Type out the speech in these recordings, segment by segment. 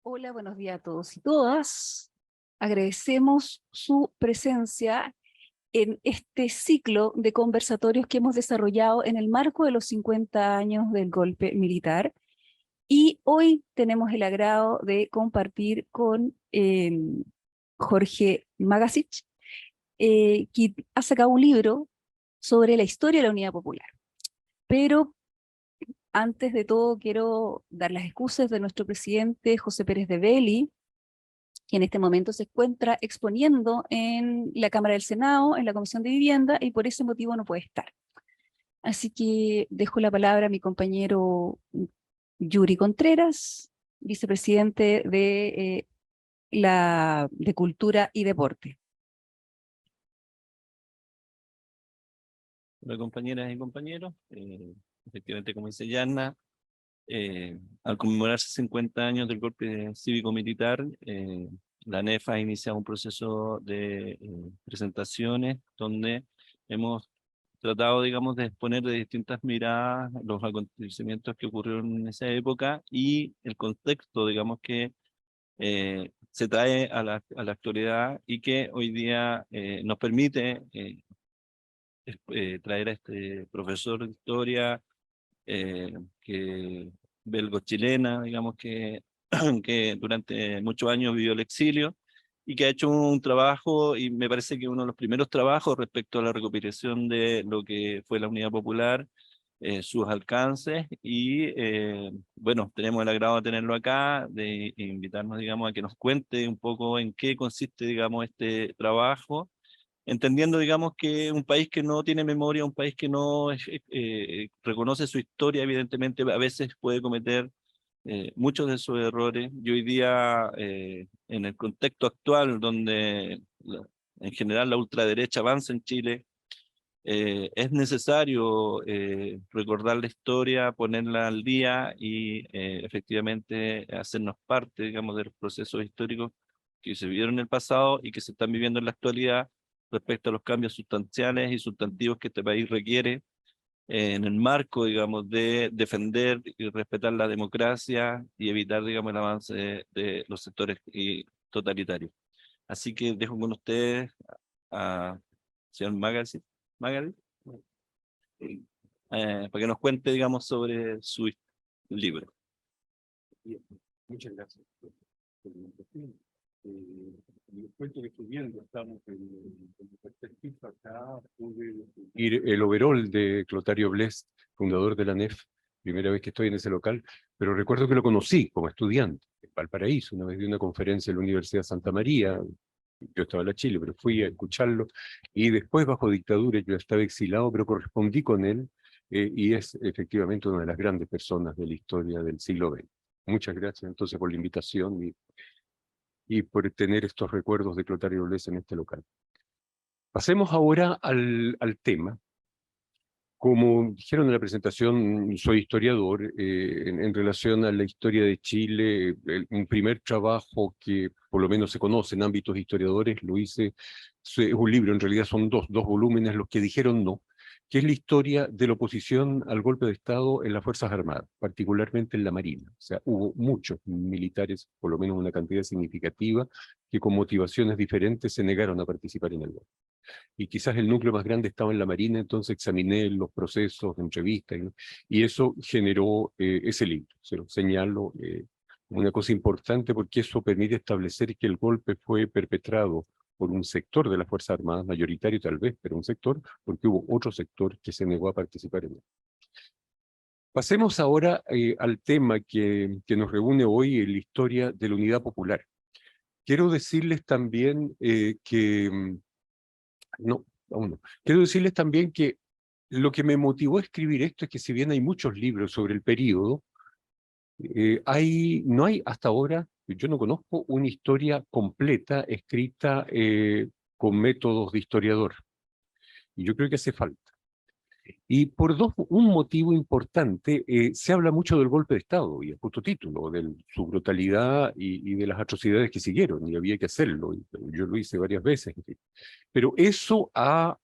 Hola, buenos días a todos y todas. Agradecemos su presencia en este ciclo de conversatorios que hemos desarrollado en el marco de los 50 años del golpe militar. Y hoy tenemos el agrado de compartir con Jorge Magasich, que ha sacado un libro sobre la historia de la Unidad Popular. Pero antes de todo quiero dar las excusas de nuestro presidente José Pérez de Belli, que en este momento se encuentra exponiendo en la Cámara del Senado, en la Comisión de Vivienda, y por ese motivo no puede estar. Así que dejo la palabra a mi compañero Yuri Contreras, vicepresidente de Cultura y Deporte. Hola compañeras y compañeros, efectivamente como dice Yanna, al conmemorarse 50 años del golpe cívico-militar, la ANEF ha iniciado un proceso de presentaciones donde hemos tratado, digamos, de exponer de distintas miradas los acontecimientos que ocurrieron en esa época y el contexto, digamos, que se trae a la actualidad y que hoy día nos permite traer a este profesor de historia eh, que belgo-chilena, digamos que durante muchos años vivió el exilio y que ha hecho un trabajo, y me parece que uno de los primeros trabajos respecto a la recopilación de lo que fue la Unidad Popular, sus alcances, y bueno, tenemos el agrado de tenerlo acá, de invitarnos, digamos, a que nos cuente un poco en qué consiste, digamos, este trabajo, entendiendo, digamos, que un país que no tiene memoria, un país que no reconoce su historia, evidentemente a veces puede cometer muchos de sus errores. Y hoy día, en el contexto actual, donde en general la ultraderecha avanza en Chile, es necesario recordar la historia, ponerla al día y efectivamente hacernos parte, digamos, de los procesos históricos que se vivieron en el pasado y que se están viviendo en la actualidad respecto a los cambios sustanciales y sustantivos que este país requiere en el marco, digamos, de defender y respetar la democracia y evitar, digamos, el avance de los sectores totalitarios. Así que dejo con ustedes a señor Magali, para que nos cuente, digamos, sobre su libro. Bien, muchas gracias por la invitación. Les cuento que estudiando estamos en el tercer piso acá, pude ir el overall de Clotario Blest, fundador de la ANEF, primera vez que estoy en ese local, pero recuerdo que lo conocí como estudiante en Valparaíso, una vez de una conferencia en la Universidad de Santa María. Yo estaba en la Chile, pero fui a escucharlo, y después bajo dictadura yo estaba exilado, pero correspondí con él, y es efectivamente una de las grandes personas de la historia del siglo XX. Muchas gracias entonces por la invitación y por tener estos recuerdos de Clotario Blest en este local. Pasemos ahora al tema. Como dijeron en la presentación, soy historiador. En relación a la historia de Chile, un primer trabajo que por lo menos se conoce en ámbitos historiadores, lo hice, es un libro, en realidad son dos volúmenes, los que dijeron no, que es la historia de la oposición al golpe de Estado en las Fuerzas Armadas, particularmente en la Marina. O sea, hubo muchos militares, por lo menos una cantidad significativa, que con motivaciones diferentes se negaron a participar en el golpe. Y quizás el núcleo más grande estaba en la Marina, entonces examiné los procesos de entrevista, y eso generó ese libro. Se lo señalo, una cosa importante, porque eso permite establecer que el golpe fue perpetrado por un sector de las Fuerzas Armadas, mayoritario tal vez, pero un sector, porque hubo otro sector que se negó a participar en él. Pasemos ahora al tema que nos reúne hoy, en la historia de la Unidad Popular. Quiero decirles también no, aún no. Quiero decirles también que lo que me motivó a escribir esto es que si bien hay muchos libros sobre el período, no hay hasta ahora, yo no conozco una historia completa escrita con métodos de historiador. Y yo creo que hace falta. Y por un motivo importante, se habla mucho del golpe de Estado, y a justo título, de su brutalidad y de las atrocidades que siguieron, y había que hacerlo, y yo lo hice varias veces. Pero eso ha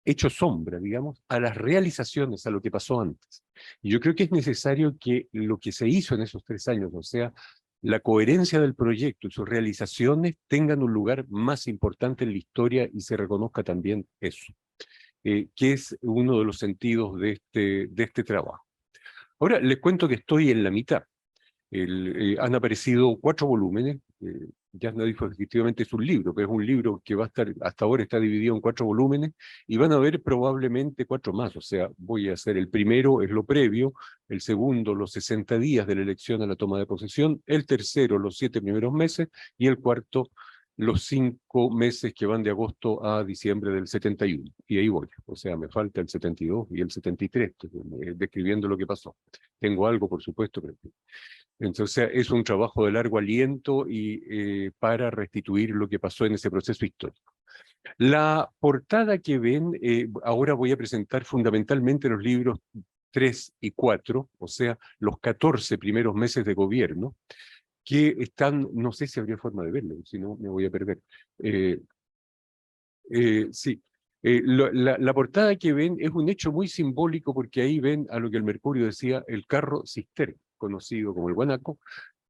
hecho sombra, digamos, a las realizaciones, a lo que pasó antes. Y yo creo que es necesario que lo que se hizo en esos 3 años, o sea, la coherencia del proyecto y sus realizaciones tengan un lugar más importante en la historia y se reconozca también eso, que es uno de los sentidos de este trabajo. Ahora, les cuento que estoy en la mitad. Han aparecido 4 volúmenes. Ya no dijo efectivamente es un libro, pero es un libro que va a estar, hasta ahora está dividido en 4 volúmenes, y van a haber probablemente 4 más. O sea, voy a hacer el primero, es lo previo; el segundo, los 60 días de la elección a la toma de posesión; el tercero, los 7 primeros meses; y el cuarto, los 5 meses que van de agosto a diciembre del 71. Y ahí voy. O sea, me falta el 72 y el 73, describiendo lo que pasó. Tengo algo, por supuesto, pero... Entonces es un trabajo de largo aliento y para restituir lo que pasó en ese proceso histórico. La portada que ven, ahora voy a presentar fundamentalmente los libros 3 y 4, o sea, los 14 primeros meses de gobierno, que están, no sé si habría forma de verlo, si no me voy a perder. Sí. La portada que ven es un hecho muy simbólico, porque ahí ven a lo que el Mercurio decía, el carro cisterna, conocido como el guanaco,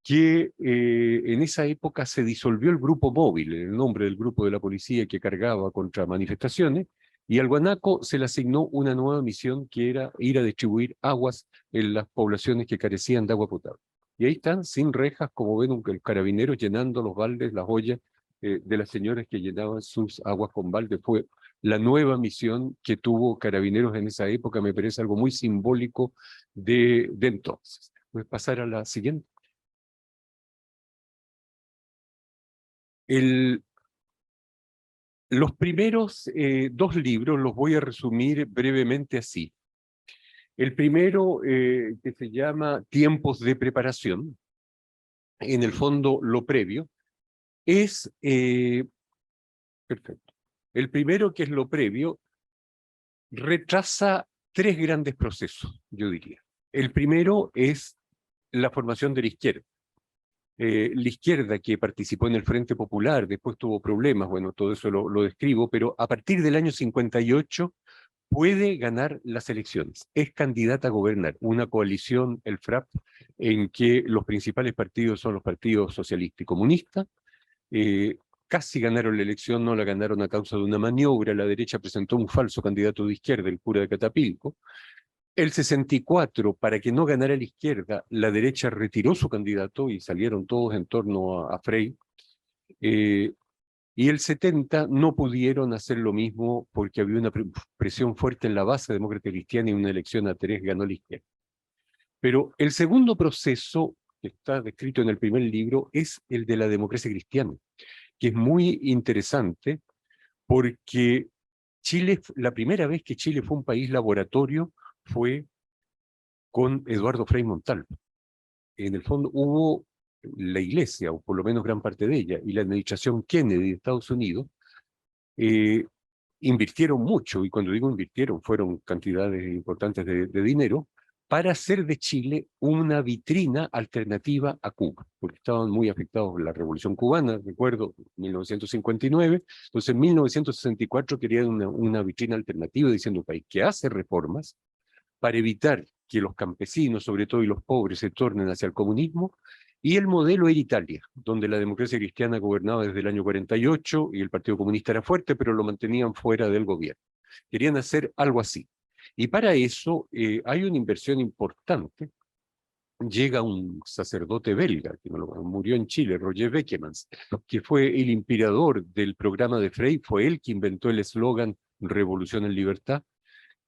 que en esa época se disolvió el grupo móvil, en el nombre del grupo de la policía que cargaba contra manifestaciones, y al guanaco se le asignó una nueva misión, que era ir a distribuir aguas en las poblaciones que carecían de agua potable. Y ahí están, sin rejas, como ven, los carabineros llenando los baldes, las ollas de las señoras que llenaban sus aguas con balde. Fue la nueva misión que tuvo Carabineros en esa época. Me parece algo muy simbólico de entonces. Voy a pasar a la siguiente. Los primeros 2 libros los voy a resumir brevemente así. El primero, que se llama Tiempos de preparación, en el fondo lo previo, es... perfecto. El primero, que es lo previo, retrasa 3 grandes procesos, yo diría. El primero es la formación de la izquierda. La izquierda, que participó en el Frente Popular, después tuvo problemas, bueno, todo eso lo describo, pero a partir del año 58 puede ganar las elecciones, es candidata a gobernar, una coalición, el FRAP, en que los principales partidos son los partidos socialista y comunista. Casi ganaron la elección, no la ganaron a causa de una maniobra. La derecha presentó un falso candidato de izquierda, el cura de Catapilco. El 64, para que no ganara la izquierda, la derecha retiró su candidato y salieron todos en torno a Frei. Y el 70 no pudieron hacer lo mismo, porque había una presión fuerte en la base demócrata cristiana, y una elección a 3 ganó la izquierda. Pero el segundo proceso, que está descrito en el primer libro, es el de la democracia cristiana, que es muy interesante, porque Chile, la primera vez que Chile fue un país laboratorio fue con Eduardo Frei Montalva. En el fondo hubo la iglesia, o por lo menos gran parte de ella, y la administración Kennedy de Estados Unidos, invirtieron mucho, y cuando digo invirtieron, fueron cantidades importantes de dinero, para hacer de Chile una vitrina alternativa a Cuba, porque estaban muy afectados por la Revolución Cubana, recuerdo, 1959, entonces en 1964 querían una vitrina alternativa, diciendo un país que hace reformas para evitar que los campesinos, sobre todo, y los pobres, se tornen hacia el comunismo. Y el modelo era Italia, donde la democracia cristiana gobernaba desde el año 48 y el Partido Comunista era fuerte, pero lo mantenían fuera del gobierno. Querían hacer algo así. Y para eso hay una inversión importante. Llega un sacerdote belga, que murió en Chile, Roger Beckemans, que fue el inspirador del programa de Frei. Fue él que inventó el eslogan Revolución en Libertad,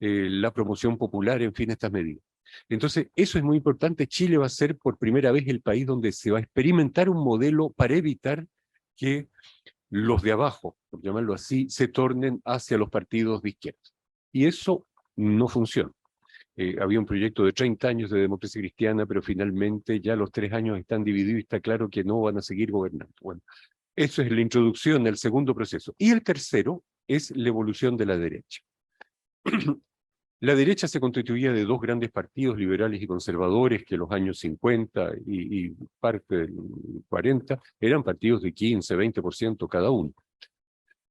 la promoción popular, en fin, estas medidas. Entonces, eso es muy importante. Chile va a ser por primera vez el país donde se va a experimentar un modelo para evitar que los de abajo, por llamarlo así, se tornen hacia los partidos de izquierda. Y eso no funciona. Había un proyecto de 30 años de democracia cristiana, pero finalmente ya los 3 años están divididos y está claro que no van a seguir gobernando. Bueno, eso es la introducción del segundo proceso. Y el tercero es la evolución de la derecha. La derecha se constituía de 2 grandes partidos, liberales y conservadores, que en los años 50 y parte del 40 eran partidos de 15, 20% cada uno.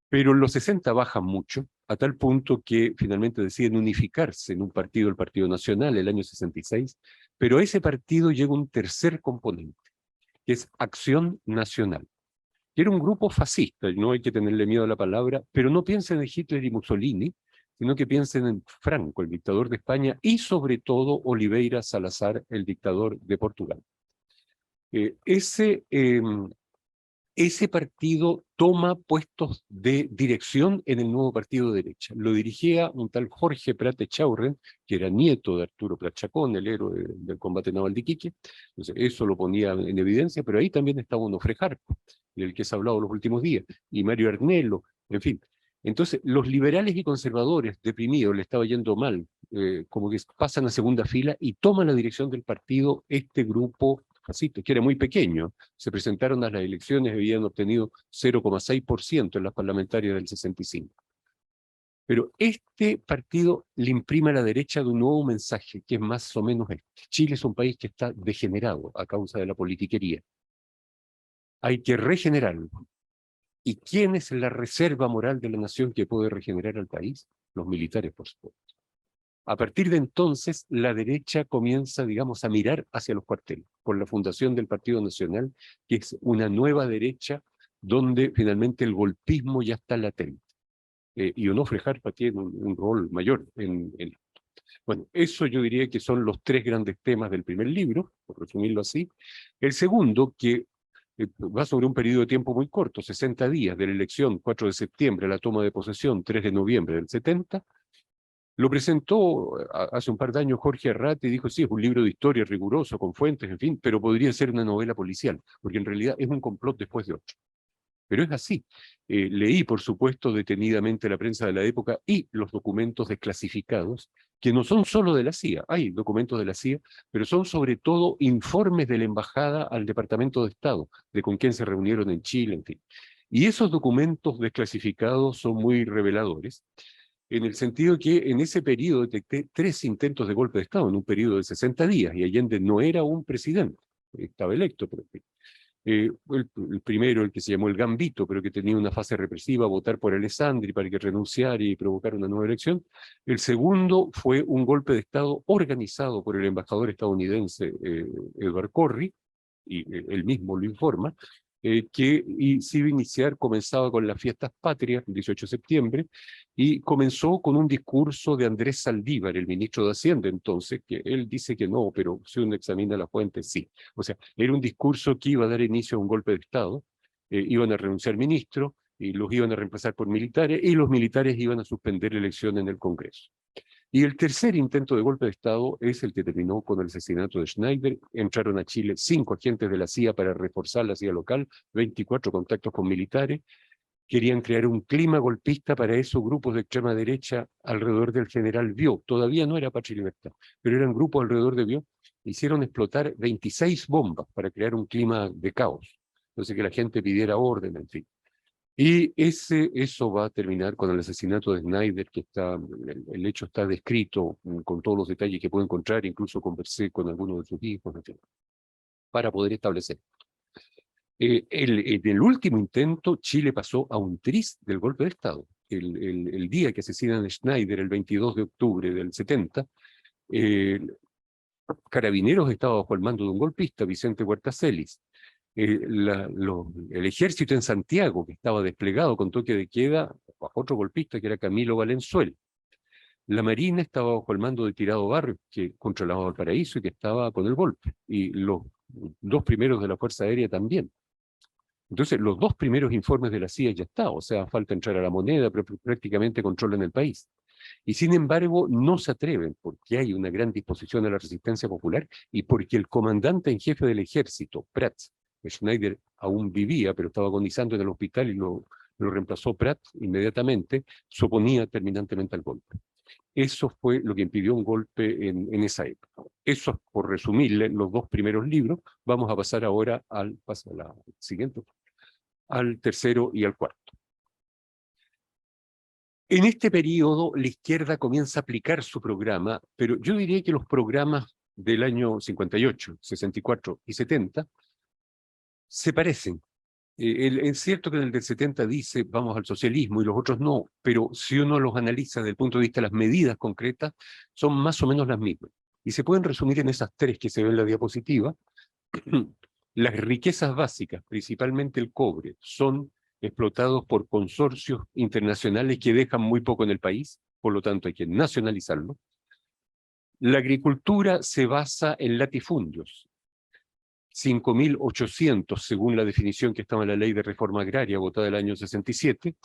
Pero en los 60 bajan mucho, a tal punto que finalmente deciden unificarse en un partido, el Partido Nacional, el año 66, pero a ese partido llega un tercer componente, que es Acción Nacional, que era un grupo fascista, no hay que tenerle miedo a la palabra, pero no piensen en Hitler y Mussolini, sino que piensen en Franco, el dictador de España, y sobre todo Oliveira Salazar, el dictador de Portugal. Ese partido toma puestos de dirección en el nuevo partido de derecha. Lo dirigía un tal Jorge Prat Echaurren, que era nieto de Arturo Prat Chacón, el héroe del combate naval de Iquique. Entonces, eso lo ponía en evidencia, pero ahí también estaba Onofre Jarpo, del que se ha hablado los últimos días, y Mario Arnello, en fin. Entonces, los liberales y conservadores deprimidos, le estaba yendo mal, como que pasan a segunda fila y toman la dirección del partido este grupo fascista, que era muy pequeño. Se presentaron a las elecciones, habían obtenido 0,6% en las parlamentarias del 65. Pero este partido le imprime a la derecha de un nuevo mensaje, que es más o menos este. Chile es un país que está degenerado a causa de la politiquería. Hay que regenerarlo. ¿Y quién es la reserva moral de la nación que puede regenerar al país? Los militares, por supuesto. A partir de entonces, la derecha comienza, digamos, a mirar hacia los cuarteles, por la fundación del Partido Nacional, que es una nueva derecha donde finalmente el golpismo ya está latente. Y Onofre Jarpa tiene un rol mayor en esto. Bueno, eso yo diría que son los tres grandes temas del primer libro, por resumirlo así. El segundo, que va sobre un periodo de tiempo muy corto, 60 días, de la elección, 4 de septiembre, a la toma de posesión, 3 de noviembre del 70, lo presentó hace un par de años Jorge Arrat y dijo, sí, es un libro de historia riguroso, con fuentes, en fin, pero podría ser una novela policial, porque en realidad es un complot después de otro. Pero es así. Leí, por supuesto, detenidamente la prensa de la época y los documentos desclasificados, que no son solo de la CIA, hay documentos de la CIA, pero son sobre todo informes de la embajada al Departamento de Estado, de con quién se reunieron en Chile, en fin. Y esos documentos desclasificados son muy reveladores, en el sentido que en ese periodo detecté 3 intentos de golpe de Estado en un periodo de 60 días, y Allende no era un presidente, estaba electo, pero el primero, el que se llamó el Gambito, pero que tenía una fase represiva, votar por Alessandri para que renunciara y provocar una nueva elección. El segundo fue un golpe de Estado organizado por el embajador estadounidense Edward Corry, y él mismo lo informa, que se iba a iniciar, comenzaba con las fiestas patrias, el 18 de septiembre, y comenzó con un discurso de Andrés Saldívar, el ministro de Hacienda entonces, que él dice que no, pero si uno examina la fuente, sí. O sea, era un discurso que iba a dar inicio a un golpe de Estado, iban a renunciar ministros, y los iban a reemplazar por militares, y los militares iban a suspender elecciones en el Congreso. Y el tercer intento de golpe de Estado es el que terminó con el asesinato de Schneider. Entraron a Chile 5 agentes de la CIA para reforzar la CIA local, 24 contactos con militares. Querían crear un clima golpista para esos grupos de extrema derecha alrededor del general Biot. Todavía no era Patria y Libertad, pero eran grupos alrededor de Biot. Hicieron explotar 26 bombas para crear un clima de caos. Entonces que la gente pidiera orden, en fin. Y eso va a terminar con el asesinato de Schneider, que el hecho está descrito con todos los detalles que puedo encontrar, incluso conversé con algunos de sus hijos, en fin, para poder establecer. En el último intento, Chile pasó a un tris del golpe de Estado. El día que asesinan a Schneider, el 22 de octubre del 70, Carabineros estaba bajo el mando de un golpista, Vicente Huerta Celis. El ejército en Santiago, que estaba desplegado con toque de queda, bajo otro golpista que era Camilo Valenzuela. La Marina estaba bajo el mando de Tirado Barrios, que controlaba Valparaíso y que estaba con el golpe. Y los 2 primeros de la Fuerza Aérea también. Entonces, los 2 primeros informes de la CIA ya están, o sea, falta entrar a la moneda, pero prácticamente controlan el país. Y sin embargo, no se atreven, porque hay una gran disposición a la resistencia popular y porque el comandante en jefe del ejército, Prats, Schneider aún vivía, pero estaba agonizando en el hospital y lo reemplazó Pratt inmediatamente, se oponía terminantemente al golpe. Eso fue lo que impidió un golpe en esa época. Eso es por resumirle los 2 primeros libros. Vamos a pasar ahora al siguiente, al tercero y al cuarto. En este periodo, la izquierda comienza a aplicar su programa, pero yo diría que los programas del año 58, 64 y 70 se parecen. Es cierto que en el del 70 dice vamos al socialismo y los otros no, pero si uno los analiza desde el punto de vista de las medidas concretas, son más o menos las mismas. Y se pueden resumir en esas 3 que se ven en la diapositiva. Las riquezas básicas, principalmente el cobre, son explotados por consorcios internacionales que dejan muy poco en el país, por lo tanto hay que nacionalizarlo. La agricultura se basa en latifundios, 5.800 según la definición que estaba en la ley de reforma agraria votada el año 67.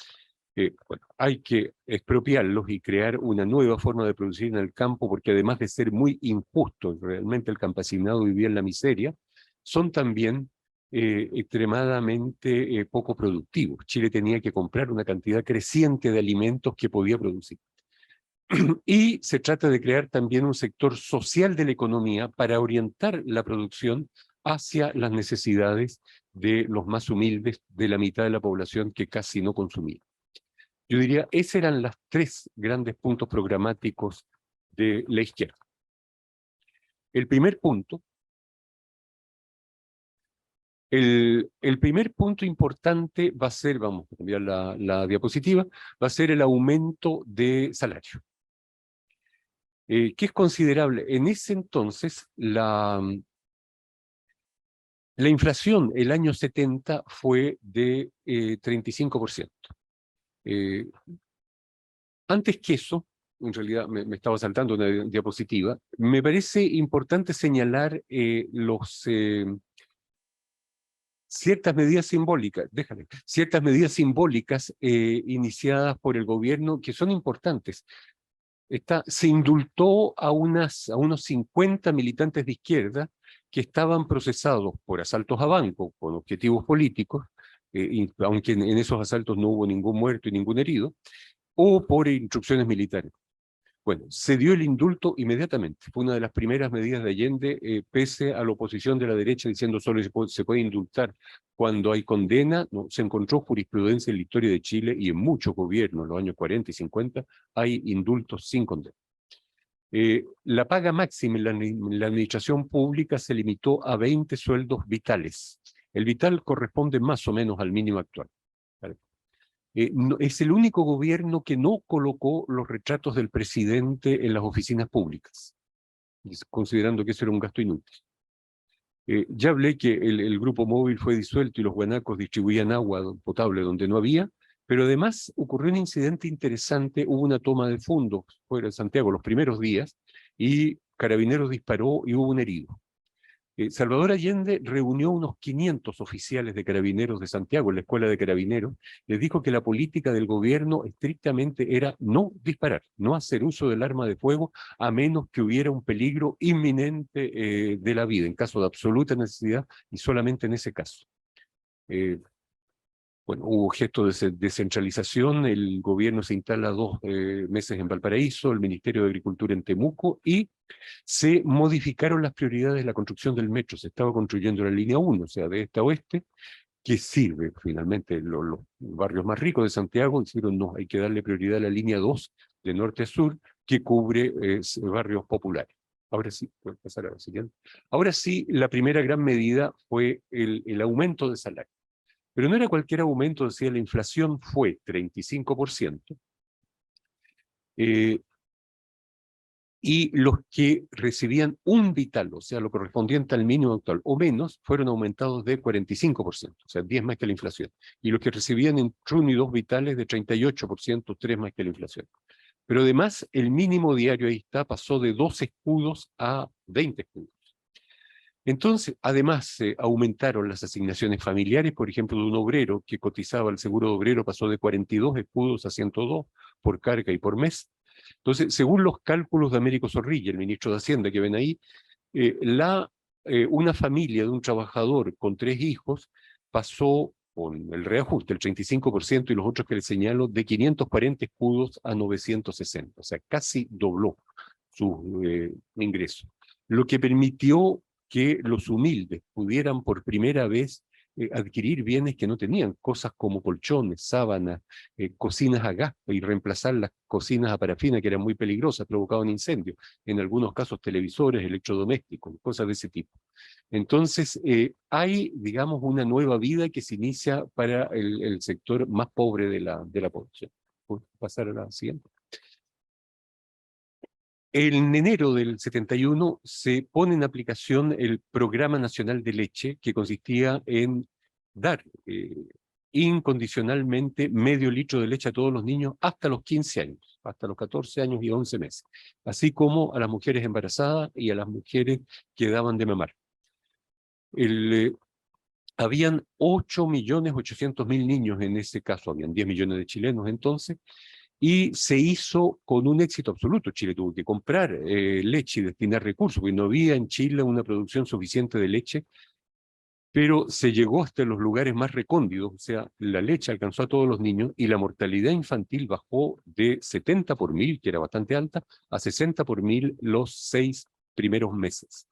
Bueno, hay que expropiarlos y crear una nueva forma de producir en el campo, porque además de ser muy injusto, realmente el campesinado vivía en la miseria, son también extremadamente poco productivos. Chile tenía que comprar una cantidad creciente de alimentos que podía producir. Y se trata de crear también un sector social de la economía para orientar la producción hacia las necesidades de los más humildes, de la mitad de la población que casi no consumía. Yo diría, esos eran los tres grandes puntos programáticos de la izquierda. El primer punto, el primer punto importante va a ser, vamos a cambiar la diapositiva, va a ser el aumento de salario. Que es considerable. En ese entonces, la inflación el año 70 fue de 35%. Antes que eso, en realidad me estaba saltando una diapositiva, me parece importante señalar ciertas medidas simbólicas, ciertas medidas simbólicas iniciadas por el gobierno que son importantes. Se indultó a unos 50 militantes de izquierda que estaban procesados por asaltos a bancos con objetivos políticos, aunque en esos asaltos no hubo ningún muerto y ningún herido, o por instrucciones militares. Bueno, se dio el indulto inmediatamente. Fue una de las primeras medidas de Allende, pese a la oposición de la derecha diciendo solo se puede indultar cuando hay condena. No, se encontró jurisprudencia en la historia de Chile y en muchos gobiernos, en los años 40 y 50, hay indultos sin condena. La paga máxima en la administración pública se limitó a 20 sueldos vitales. El vital corresponde más o menos al mínimo actual. ¿Vale? Es el único gobierno que no colocó los retratos del presidente en las oficinas públicas, considerando que eso era un gasto inútil. Ya hablé que el grupo móvil fue disuelto y los guanacos distribuían agua potable donde no había, pero además ocurrió un incidente interesante, hubo una toma de fondos fuera de Santiago los primeros días, y Carabineros disparó y hubo un herido. Salvador Allende reunió unos 500 oficiales de Carabineros de Santiago, en la Escuela de Carabineros, les dijo que la política del gobierno estrictamente era no disparar, no hacer uso del arma de fuego, a menos que hubiera un peligro inminente de la vida, en caso de absoluta necesidad, y solamente en ese caso. Bueno, hubo gestos de descentralización, el gobierno se instala 2 meses en Valparaíso, el Ministerio de Agricultura en Temuco, y se modificaron las prioridades de la construcción del metro. Se estaba construyendo la línea 1, o sea, de este a oeste, que sirve finalmente los barrios más ricos de Santiago. Dijeron, no, hay que darle prioridad a la línea 2, de norte a sur, que cubre barrios populares. Ahora sí, puedo pasar a la siguiente. Ahora sí, la primera gran medida fue el aumento de salario. Pero no era cualquier aumento, decía, la inflación fue 35%, y los que recibían un vital, o sea, lo correspondiente al mínimo actual o menos, fueron aumentados de 45%, o sea, 10 más que la inflación. Y los que recibían entre 1 y 2 vitales de 38%, 3 más que la inflación. Pero además, el mínimo diario ahí está, pasó de 2 escudos a 20 escudos. Entonces, además, se aumentaron las asignaciones familiares, por ejemplo, de un obrero que cotizaba al seguro de obrero pasó de 42 escudos a 102 por carga y por mes. Entonces, según los cálculos de Américo Zorrilla, el ministro de Hacienda que ven ahí, una familia de un trabajador con 3 hijos pasó con el reajuste, el 35%, y los otros que le señalo, de 540 escudos a 960, o sea, casi dobló su ingreso. Lo que permitió que los humildes pudieran por primera vez adquirir bienes que no tenían, cosas como colchones, sábanas, cocinas a gas, y reemplazar las cocinas a parafina, que eran muy peligrosas, provocaban incendios, en algunos casos televisores, electrodomésticos, cosas de ese tipo. Entonces, hay, digamos, una nueva vida que se inicia para el sector más pobre de la población. ¿Puedo pasar a la siguiente? En enero del 71 se pone en aplicación el Programa Nacional de Leche, que consistía en dar incondicionalmente medio litro de leche a todos los niños hasta los 15 años, hasta los 14 años y 11 meses, así como a las mujeres embarazadas y a las mujeres que daban de mamar. Habían 8.800.000 niños en ese caso, habían 10 millones de chilenos entonces, y se hizo con un éxito absoluto. Chile tuvo que comprar leche y destinar recursos, porque no había en Chile una producción suficiente de leche, pero se llegó hasta los lugares más recónditos, o sea, la leche alcanzó a todos los niños y la mortalidad infantil bajó de 70 por 1000, que era bastante alta, a 60 por 1000 los 6 primeros meses.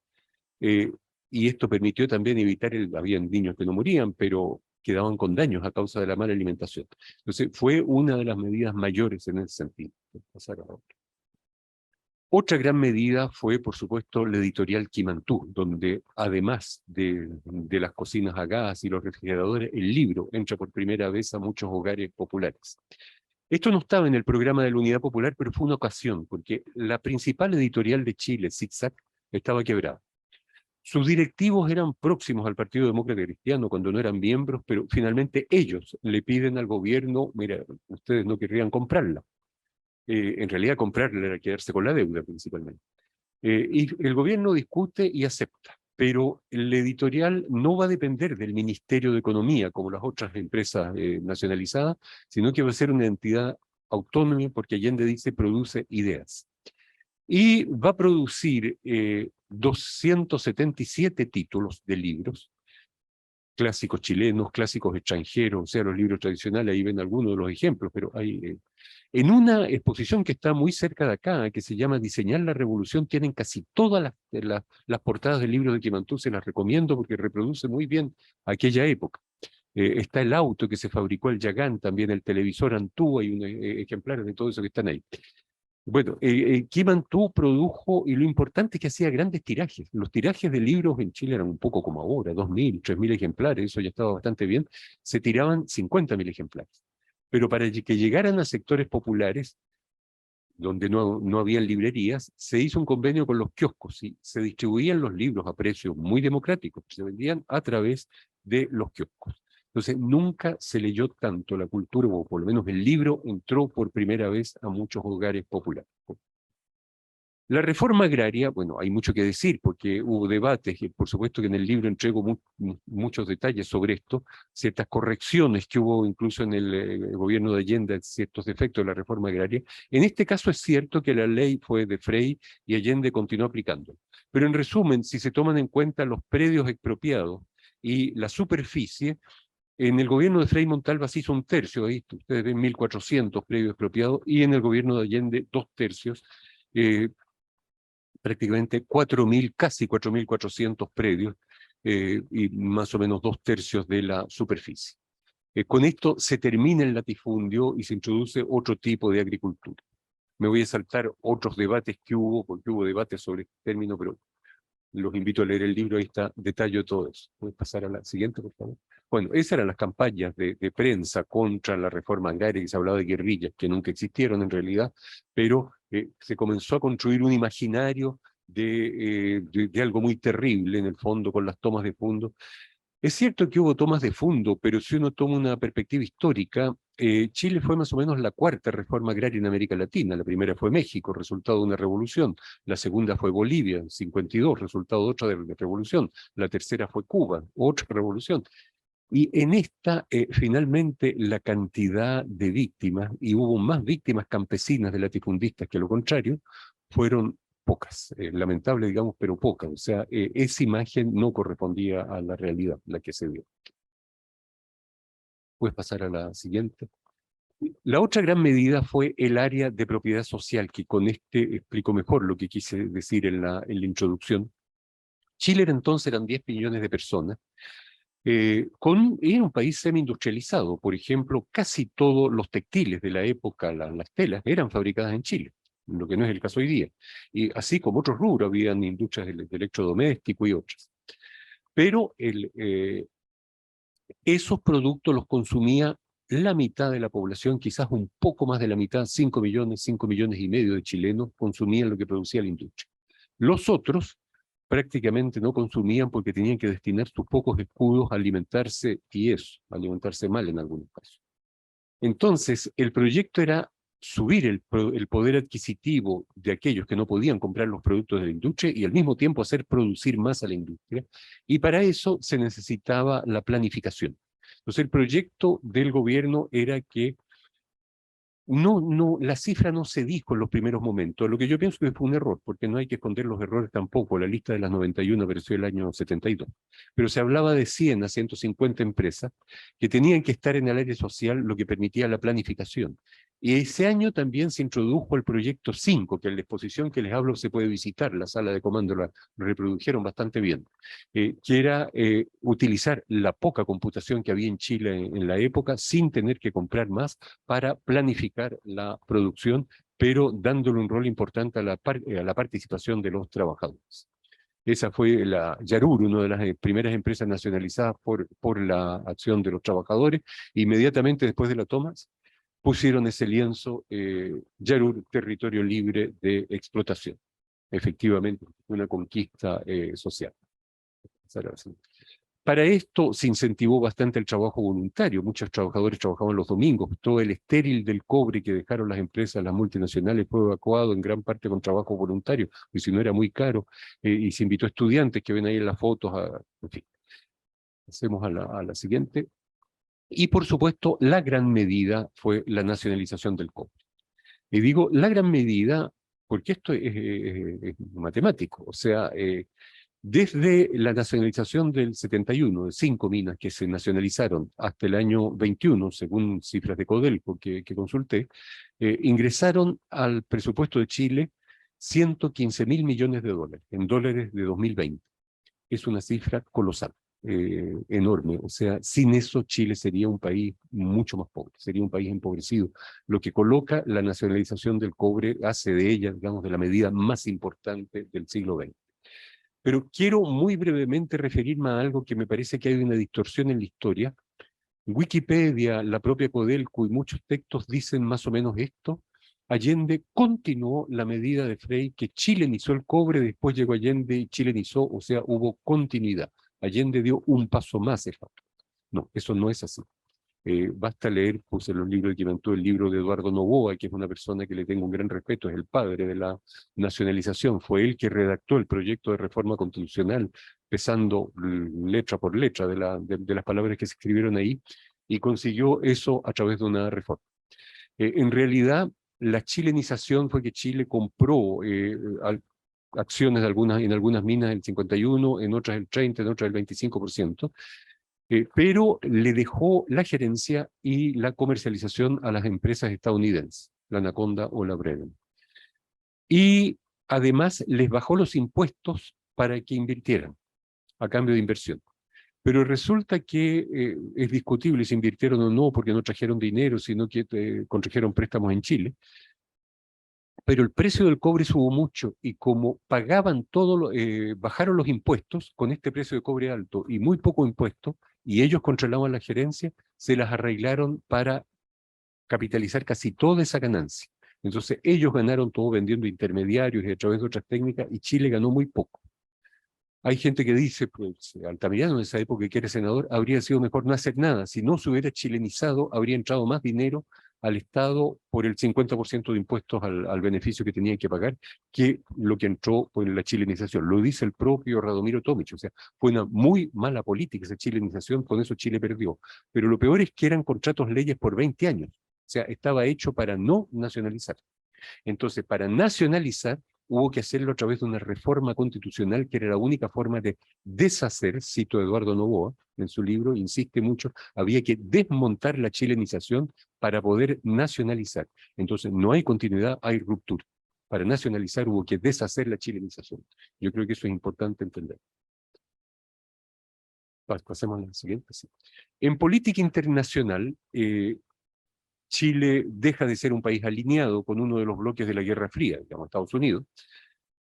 Y esto permitió también evitar, había niños que no morían, pero quedaban con daños a causa de la mala alimentación. Entonces, fue una de las medidas mayores en ese sentido. Otra gran medida fue, por supuesto, la editorial Quimantú, donde además de las cocinas a gas y los refrigeradores, el libro entra por primera vez a muchos hogares populares. Esto no estaba en el programa de la Unidad Popular, pero fue una ocasión, porque la principal editorial de Chile, Zig-Zag, estaba quebrada. Sus directivos eran próximos al Partido Demócrata Cristiano cuando no eran miembros, pero finalmente ellos le piden al gobierno, mira, ustedes no querrían comprarla. En realidad comprarla era quedarse con la deuda principalmente. Y el gobierno discute y acepta, pero el editorial no va a depender del Ministerio de Economía como las otras empresas nacionalizadas, sino que va a ser una entidad autónoma porque Allende dice produce ideas. Y va a producir 277 títulos de libros, clásicos chilenos, clásicos extranjeros, o sea, los libros tradicionales, ahí ven algunos de los ejemplos, pero hay... en una exposición que está muy cerca de acá, que se llama Diseñar la Revolución, tienen casi todas las portadas del libro de Quimantú, se las recomiendo porque reproduce muy bien aquella época. Está el auto que se fabricó el Yagán, también el televisor Antú, hay ejemplares de todo eso que están ahí. Bueno, Quimantú produjo, y lo importante es que hacía grandes tirajes. Los tirajes de libros en Chile eran un poco como ahora, 2000, 3000 ejemplares, eso ya estaba bastante bien. Se tiraban 50.000 ejemplares. Pero para que llegaran a sectores populares, donde no habían librerías, se hizo un convenio con los kioscos y se distribuían los libros a precios muy democráticos, se vendían a través de los kioscos. Entonces, nunca se leyó tanto la cultura, o por lo menos el libro entró por primera vez a muchos hogares populares. La reforma agraria, bueno, hay mucho que decir porque hubo debates y por supuesto que en el libro entrego muchos detalles sobre esto, ciertas correcciones que hubo incluso en el gobierno de Allende, ciertos defectos de la reforma agraria. En este caso es cierto que la ley fue de Frei y Allende continuó aplicando. Pero en resumen, si se toman en cuenta los predios expropiados y la superficie, en el gobierno de Frei Montalva se hizo un tercio, ahí ustedes ven 1.400 predios expropiados, y en el gobierno de Allende 2/3, prácticamente 4.000, casi 4.400 predios, y más o menos 2/3 de la superficie. Con esto se termina el latifundio y se introduce otro tipo de agricultura. Me voy a saltar otros debates que hubo, porque hubo debates sobre este término, pero los invito a leer el libro, ahí está detalle todo eso. ¿Puedes pasar a la siguiente, por favor? Bueno, esas eran las campañas de prensa contra la reforma agraria, que se hablaba de guerrillas, que nunca existieron en realidad, pero se comenzó a construir un imaginario de algo muy terrible, en el fondo, con las tomas de fondo. Es cierto que hubo tomas de fondo, pero si uno toma una perspectiva histórica, Chile fue más o menos la cuarta reforma agraria en América Latina. La primera fue México, resultado de una revolución. La segunda fue Bolivia, en 52, resultado de otra revolución. La tercera fue Cuba, otra revolución. Y en esta, finalmente, la cantidad de víctimas, y hubo más víctimas campesinas de latifundistas que lo contrario, fueron pocas, lamentable, digamos, pero pocas. O sea, esa imagen no correspondía a la realidad, la que se vio. Puedes pasar a la siguiente. La otra gran medida fue el área de propiedad social, que con este explico mejor lo que quise decir en la introducción. Chile entonces eran 10 millones de personas, era un país semi-industrializado. Por ejemplo, casi todos los textiles de la época, las telas, eran fabricadas en Chile, lo que no es el caso hoy día. Y así como otros rubros, habían industrias de electrodoméstico y otras. Pero esos productos los consumía la mitad de la población, quizás un poco más de la mitad, 5 millones, 5 millones y medio de chilenos consumían lo que producía la industria. Los otros prácticamente no consumían porque tenían que destinar sus pocos escudos a alimentarse, y eso, alimentarse mal en algunos casos. Entonces, el proyecto era subir el poder adquisitivo de aquellos que no podían comprar los productos de la industria y al mismo tiempo hacer producir más a la industria. Y para eso se necesitaba la planificación. Entonces, el proyecto del gobierno era que la cifra no se dijo en los primeros momentos, lo que yo pienso que fue un error, porque no hay que esconder los errores tampoco, la lista de las 91 apareció el año 72, pero se hablaba de 100 a 150 empresas que tenían que estar en el área social, lo que permitía la planificación. Y ese año también se introdujo el proyecto 5, que en la exposición que les hablo se puede visitar, la sala de comando la reprodujeron bastante bien, que era utilizar la poca computación que había en Chile en la época sin tener que comprar más para planificar la producción, pero dándole un rol importante a la participación de los trabajadores. Esa fue la Yarur, una de las primeras empresas nacionalizadas por la acción de los trabajadores. Inmediatamente después de la toma, pusieron ese lienzo, Yarur, territorio libre de explotación. Efectivamente, una conquista social. Para esto se incentivó bastante el trabajo voluntario. Muchos trabajadores trabajaban los domingos. Todo el estéril del cobre que dejaron las empresas, las multinacionales, fue evacuado en gran parte con trabajo voluntario, porque si no era muy caro. Y se invitó a estudiantes que ven ahí en las fotos. En fin. Pasemos a la siguiente. Y por supuesto, la gran medida fue la nacionalización del cobre. Y digo la gran medida porque esto es matemático. O sea, desde la nacionalización del 71, de 5 minas que se nacionalizaron hasta el año 21, según cifras de Codelco que consulté, ingresaron al presupuesto de Chile 115.000 millones de dólares, en dólares de 2020. Es una cifra colosal, enorme. O sea, sin eso Chile sería un país mucho más pobre, sería un país empobrecido. Lo que coloca la nacionalización del cobre hace de ella, digamos, de la medida más importante del siglo XX. Pero quiero muy brevemente referirme a algo que me parece que hay una distorsión en la historia. Wikipedia, la propia Codelco y muchos textos dicen más o menos esto. Allende continuó la medida de Frey que chilenizó el cobre, después llegó Allende y chilenizó, o sea, hubo continuidad. Allende dio un paso más. No, eso no es así. Basta leer, puse los libros que inventó el libro de Eduardo Noboa, que es una persona que le tengo un gran respeto, es el padre de la nacionalización, fue él que redactó el proyecto de reforma constitucional, pesando letra por letra de las palabras que se escribieron ahí, y consiguió eso a través de una reforma. En realidad, la chilenización fue que Chile compró acciones en algunas minas el 51%, en otras el 30%, en otras el 25%, pero le dejó la gerencia y la comercialización a las empresas estadounidenses, la Anaconda o la Brennan. Y además les bajó los impuestos para que invirtieran, a cambio de inversión. Pero resulta que es discutible si invirtieron o no, porque no trajeron dinero, sino que contrajeron préstamos en Chile. Pero el precio del cobre subió mucho y como pagaban todo, bajaron los impuestos con este precio de cobre alto y muy poco impuesto, y ellos controlaban la gerencia, se las arreglaron para capitalizar casi toda esa ganancia. Entonces ellos ganaron todo vendiendo intermediarios y a través de otras técnicas, y Chile ganó muy poco. Hay gente que dice, pues Altamirano en esa época que era senador, habría sido mejor no hacer nada. Si no se hubiera chilenizado, habría entrado más dinero al Estado por el 50% de impuestos al beneficio que tenían que pagar, que lo que entró por la chilenización. Lo dice el propio Radomiro Tomic. O sea, fue una muy mala política esa chilenización, con eso Chile perdió. Pero lo peor es que eran contratos leyes por 20 años. O sea, estaba hecho para no nacionalizar. Entonces, para nacionalizar, hubo que hacerlo a través de una reforma constitucional que era la única forma de deshacer, cito a Eduardo Noboa en su libro, insiste mucho, había que desmontar la chilenización para poder nacionalizar. Entonces, no hay continuidad, hay ruptura. Para nacionalizar hubo que deshacer la chilenización. Yo creo que eso es importante entender. Pasemos a la siguiente. Sí. En política internacional, Chile deja de ser un país alineado con uno de los bloques de la Guerra Fría, digamos, Estados Unidos,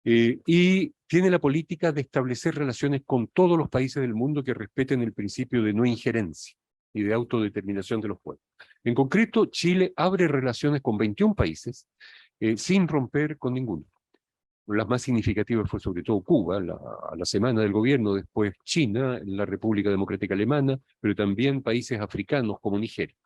y tiene la política de establecer relaciones con todos los países del mundo que respeten el principio de no injerencia y de autodeterminación de los pueblos. En concreto, Chile abre relaciones con 21 países sin romper con ninguno. Las más significativas fue sobre todo Cuba, a la semana del gobierno, después China, la República Democrática Alemana, pero también países africanos como Nigeria.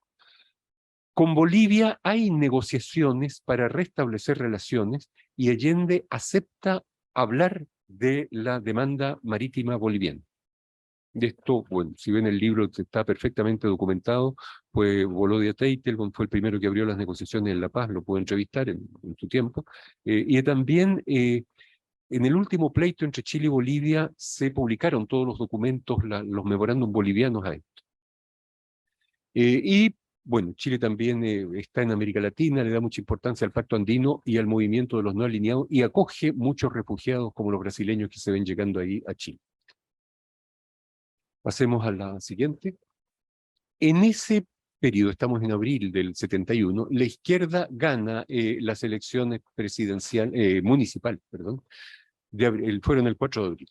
Con Bolivia hay negociaciones para restablecer relaciones y Allende acepta hablar de la demanda marítima boliviana. De esto, bueno, si ven el libro está perfectamente documentado, pues Volodya Teitelbaum fue el primero que abrió las negociaciones en La Paz, lo pude entrevistar en su tiempo, y también en el último pleito entre Chile y Bolivia se publicaron todos los documentos, los memorándum bolivianos a esto. Y bueno, Chile también está en América Latina, le da mucha importancia al Pacto Andino y al movimiento de los no alineados y acoge muchos refugiados como los brasileños que se ven llegando ahí a Chile. Pasemos a la siguiente. En ese periodo, estamos en abril del 71, la izquierda gana las elecciones municipales, perdón, fueron el 4 de abril.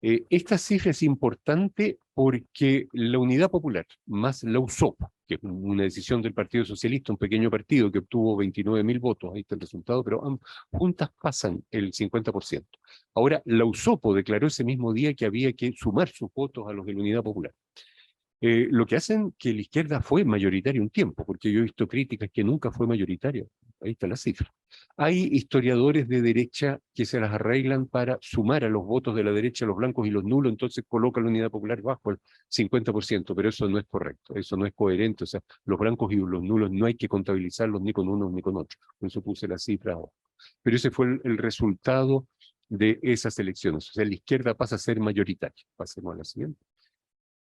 Esta cifra es importante porque la Unidad Popular, más la USOP, que es una decisión del Partido Socialista, un pequeño partido que obtuvo 29.000 votos, ahí está el resultado, pero juntas pasan el 50%. Ahora, la USOPO declaró ese mismo día que había que sumar sus votos a los de la Unidad Popular. Lo que hacen que la izquierda fue mayoritaria un tiempo, porque yo he visto críticas que nunca fue mayoritaria. Ahí está la cifra. Hay historiadores de derecha que se las arreglan para sumar a los votos de la derecha los blancos y los nulos, entonces colocan la Unidad Popular bajo el 50%, pero eso no es correcto, eso no es coherente. O sea, los blancos y los nulos no hay que contabilizarlos ni con unos ni con otros. Por eso puse la cifra abajo. Pero ese fue el resultado de esas elecciones. O sea, la izquierda pasa a ser mayoritaria. Pasemos a la siguiente.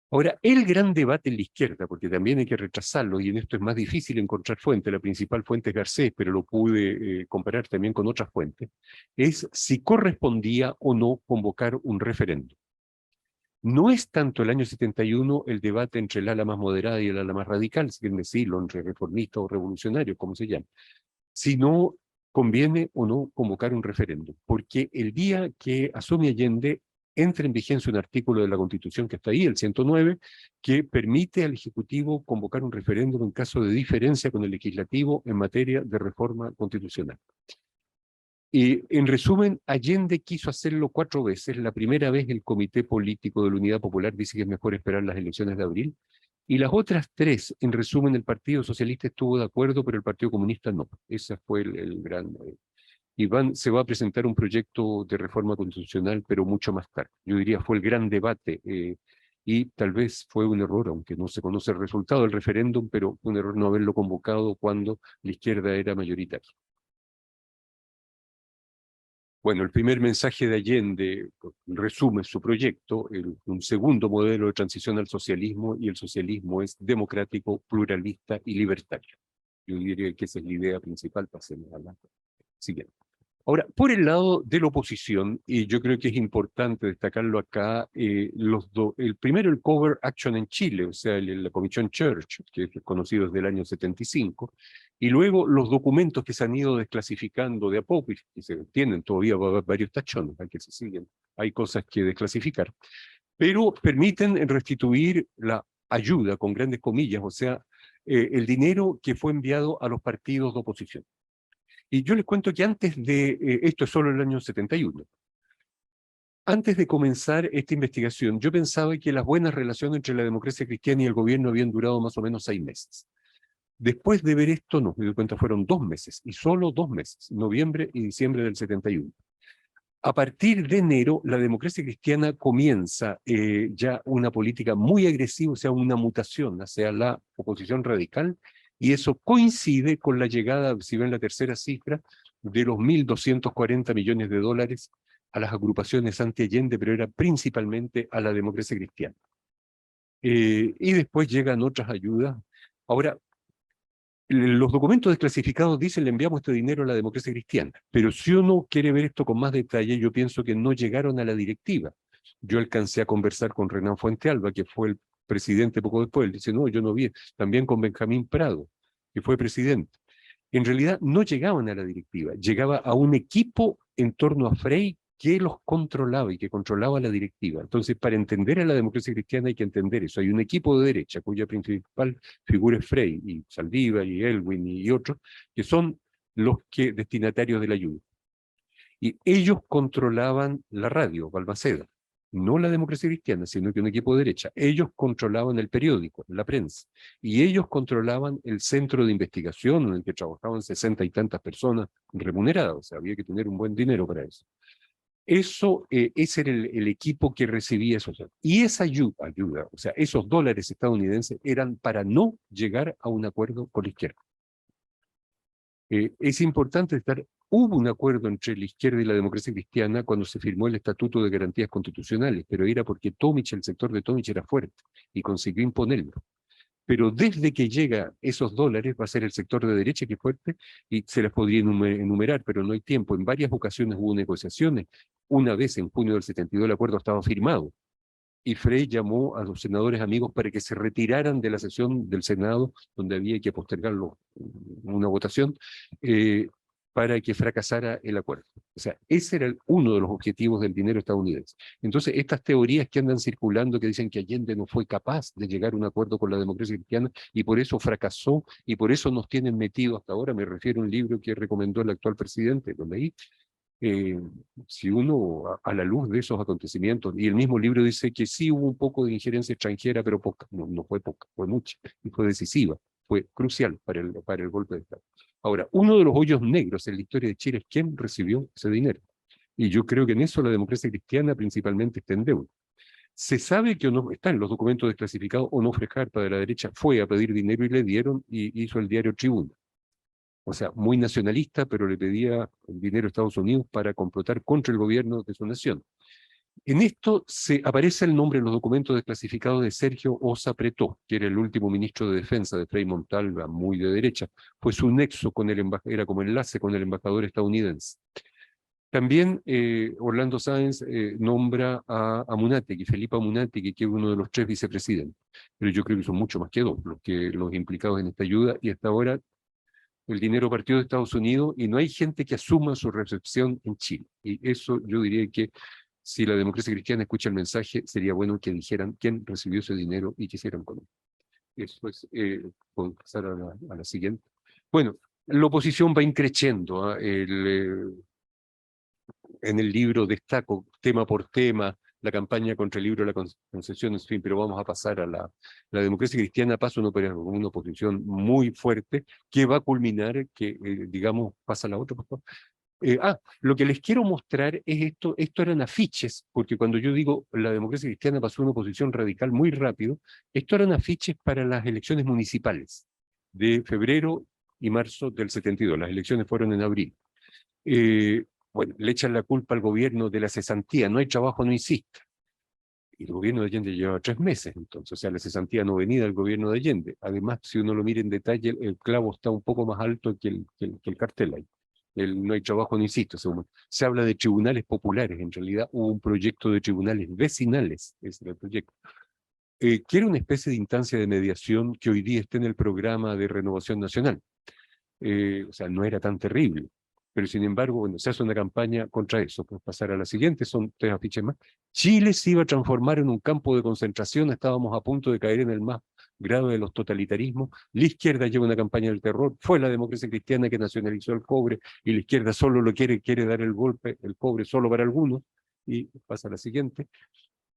Ahora, el gran debate en la izquierda, porque también hay que retrasarlo, y en esto es más difícil encontrar fuente, la principal fuente es Garcés, pero lo pude comparar también con otras fuentes, es si correspondía o no convocar un referéndum. No es tanto el año 71 el debate entre el ala más moderada y el ala más radical, si quieren decirlo, entre reformistas o revolucionarios, como se llama, sino conviene o no convocar un referéndum, porque el día que asume Allende entra en vigencia un artículo de la Constitución que está ahí, el 109, que permite al Ejecutivo convocar un referéndum en caso de diferencia con el Legislativo en materia de reforma constitucional. Y en resumen, Allende quiso hacerlo 4 veces. La primera vez el Comité Político de la Unidad Popular dice que es mejor esperar las elecciones de abril, y las otras 3, en resumen, el Partido Socialista estuvo de acuerdo, pero el Partido Comunista no. Ese fue el gran... Y se va a presentar un proyecto de reforma constitucional, pero mucho más tarde. Yo diría fue el gran debate, y tal vez fue un error, aunque no se conoce el resultado del referéndum, pero un error no haberlo convocado cuando la izquierda era mayoritaria. Bueno, el primer mensaje de Allende resume su proyecto, un segundo modelo de transición al socialismo, y el socialismo es democrático, pluralista y libertario. Yo diría que esa es la idea principal. Pasemos a la siguiente. Ahora, por el lado de la oposición, y yo creo que es importante destacarlo acá, el primero, el Covert Action en Chile, o sea, la Comisión Church, que es conocido desde el año 75, y luego los documentos que se han ido desclasificando de a poco, y se tienen todavía varios tachones, hay que se siguen, hay cosas que desclasificar, pero permiten restituir la ayuda, con grandes comillas, o sea, el dinero que fue enviado a los partidos de oposición. Y yo les cuento que antes de, esto es solo el año 71, antes de comenzar esta investigación, yo pensaba que las buenas relaciones entre la democracia cristiana y el gobierno habían durado más o menos 6 meses. Después de ver esto, no, me doy cuenta, fueron 2 meses, y solo 2 meses, noviembre y diciembre del 71. A partir de enero, la democracia cristiana comienza ya una política muy agresiva, o sea, una mutación hacia la oposición radical, y eso coincide con la llegada, si ven la tercera cifra, de los 1.240 millones de dólares a las agrupaciones anti-Allende, pero era principalmente a la democracia cristiana. Y después llegan otras ayudas. Ahora, los documentos desclasificados dicen le enviamos este dinero a la democracia cristiana, pero si uno quiere ver esto con más detalle, yo pienso que no llegaron a la directiva. Yo alcancé a conversar con Renan Fuentealba, que fue el presidente poco después. Él dice, no, yo no vi. También con Benjamín Prado, que fue presidente. En realidad no llegaban a la directiva, llegaba a un equipo en torno a Frey que los controlaba y que controlaba la directiva. Entonces, para entender a la democracia cristiana hay que entender eso. Hay un equipo de derecha cuya principal figura es Frey, y Saldívar, y Elwin, y otros, que son los que destinatarios de la ayuda. Y ellos controlaban la radio, Balmaceda, no la democracia cristiana, sino que un equipo de derecha. Ellos controlaban el periódico, la prensa, y ellos controlaban el centro de investigación en el que trabajaban 60 y tantas personas remuneradas, o sea, había que tener un buen dinero para eso. Ese era el equipo que recibía esos. Y esa ayuda, o sea, esos dólares estadounidenses eran para no llegar a un acuerdo con la izquierda. Es importante hubo un acuerdo entre la izquierda y la democracia cristiana cuando se firmó el Estatuto de Garantías Constitucionales, pero era porque Tomic, el sector de Tomic era fuerte y consiguió imponerlo. Pero desde que llega esos dólares va a ser el sector de derecha que es fuerte y se las podría enumerar, pero no hay tiempo. En varias ocasiones hubo negociaciones. Una vez en junio del 72 el acuerdo estaba firmado y Frey llamó a los senadores amigos para que se retiraran de la sesión del Senado, donde había que postergarlo una votación, para que fracasara el acuerdo. O sea, ese era uno de los objetivos del dinero estadounidense. Entonces, estas teorías que andan circulando, que dicen que Allende no fue capaz de llegar a un acuerdo con la democracia cristiana y por eso fracasó y por eso nos tienen metidos hasta ahora, me refiero a un libro que recomendó el actual presidente, lo leí. Si uno, a la luz de esos acontecimientos, y el mismo libro dice que sí hubo un poco de injerencia extranjera, pero poca, no fue poca, fue mucha, y fue decisiva, fue crucial para el golpe de Estado. Ahora, uno de los hoyos negros en la historia de Chile es quién recibió ese dinero. Y yo creo que en eso la democracia cristiana principalmente está en deuda. Se sabe que está en los documentos desclasificados, Onofre Jarpa de la derecha fue a pedir dinero y le dieron, y hizo el diario Tribuna. O sea, muy nacionalista, pero le pedía el dinero a Estados Unidos para complotar contra el gobierno de su nación. En esto aparece el nombre en los documentos desclasificados de Sergio Ossa Pretó, que era el último ministro de Defensa de Frei Montalva, muy de derecha. Fue su nexo con era como enlace con el embajador estadounidense. También Orlando Sáenz nombra a Munátegui, Felipe Munátegui, que es uno de los 3 vicepresidentes. Pero yo creo que son mucho más que 2 los implicados en esta ayuda, y hasta ahora el dinero partió de Estados Unidos y no hay gente que asuma su recepción en Chile. Y eso yo diría que si la democracia cristiana escucha el mensaje, sería bueno que dijeran quién recibió ese dinero y qué hicieron con él. Eso es, puedo pasar a la siguiente. Bueno, la oposición va increciendo. En el libro destaco tema por tema la campaña contra el libro de la concesión, en fin, pero vamos a pasar a la democracia cristiana, pasa una oposición muy fuerte que va a culminar, digamos, pasa la otra, por favor. Lo que les quiero mostrar es esto eran afiches, porque cuando yo digo la democracia cristiana pasó una oposición radical muy rápido, esto eran afiches para las elecciones municipales de febrero y marzo del 72, las elecciones fueron en abril. Bueno, le echan la culpa al gobierno de la cesantía, no hay trabajo, no insiste. Y el gobierno de Allende lleva 3 meses, entonces, o sea, la cesantía no venía del gobierno de Allende. Además, si uno lo mira en detalle, el clavo está un poco más alto que el cartel ahí. No hay trabajo, no insisto. Se habla de tribunales populares, en realidad hubo un proyecto de tribunales vecinales, ese era el proyecto. Que era una especie de instancia de mediación que hoy día está en el programa de Renovación Nacional. O sea, no era tan terrible. Pero sin embargo, bueno, se hace una campaña contra eso. Pues pasar a la siguiente, son 3 afiches más. Chile se iba a transformar en un campo de concentración, estábamos a punto de caer en el más grave de los totalitarismos. La izquierda lleva una campaña del terror, fue la democracia cristiana que nacionalizó el cobre, y la izquierda solo lo quiere dar el golpe, el cobre solo para algunos, y pasa a la siguiente.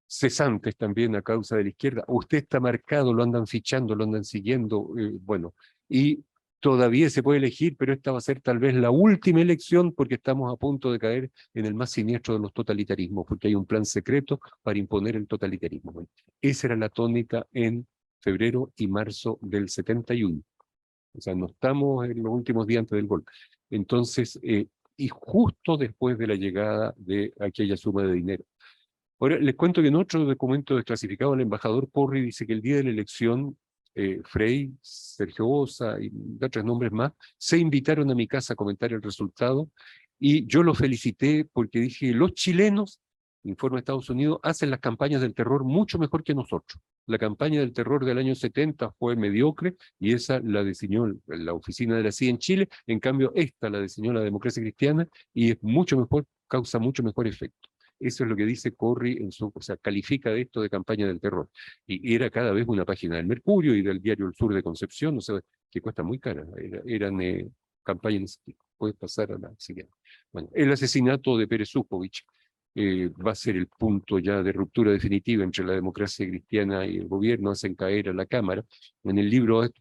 Cesantes también a causa de la izquierda. Usted está marcado, lo andan fichando, lo andan siguiendo, bueno, y todavía se puede elegir, pero esta va a ser tal vez la última elección porque estamos a punto de caer en el más siniestro de los totalitarismos, porque hay un plan secreto para imponer el totalitarismo. Bueno, esa era la tónica en febrero y marzo del 71. O sea, no estamos en los últimos días antes del golpe. Entonces, y justo después de la llegada de aquella suma de dinero. Ahora, les cuento que en otro documento desclasificado el embajador Porri dice que el día de la elección Frey, Sergio Ossa y otros nombres más, se invitaron a mi casa a comentar el resultado y yo los felicité porque dije, los chilenos, informa Estados Unidos, hacen las campañas del terror mucho mejor que nosotros. La campaña del terror del año 70 fue mediocre y esa la diseñó la oficina de la CIA en Chile, en cambio esta la diseñó la democracia cristiana y es mucho mejor causa mucho mejor efecto. Eso es lo que dice Corry en su, o sea, califica de esto de campaña del terror. Y era cada vez una página del Mercurio y del diario El Sur de Concepción, o sea, que cuesta muy cara. Eran campañas. Puedes pasar a la siguiente. Bueno, el asesinato de Pérez Zújovich va a ser el punto ya de ruptura definitiva entre la democracia cristiana y el gobierno, hacen caer a la Cámara. En el libro de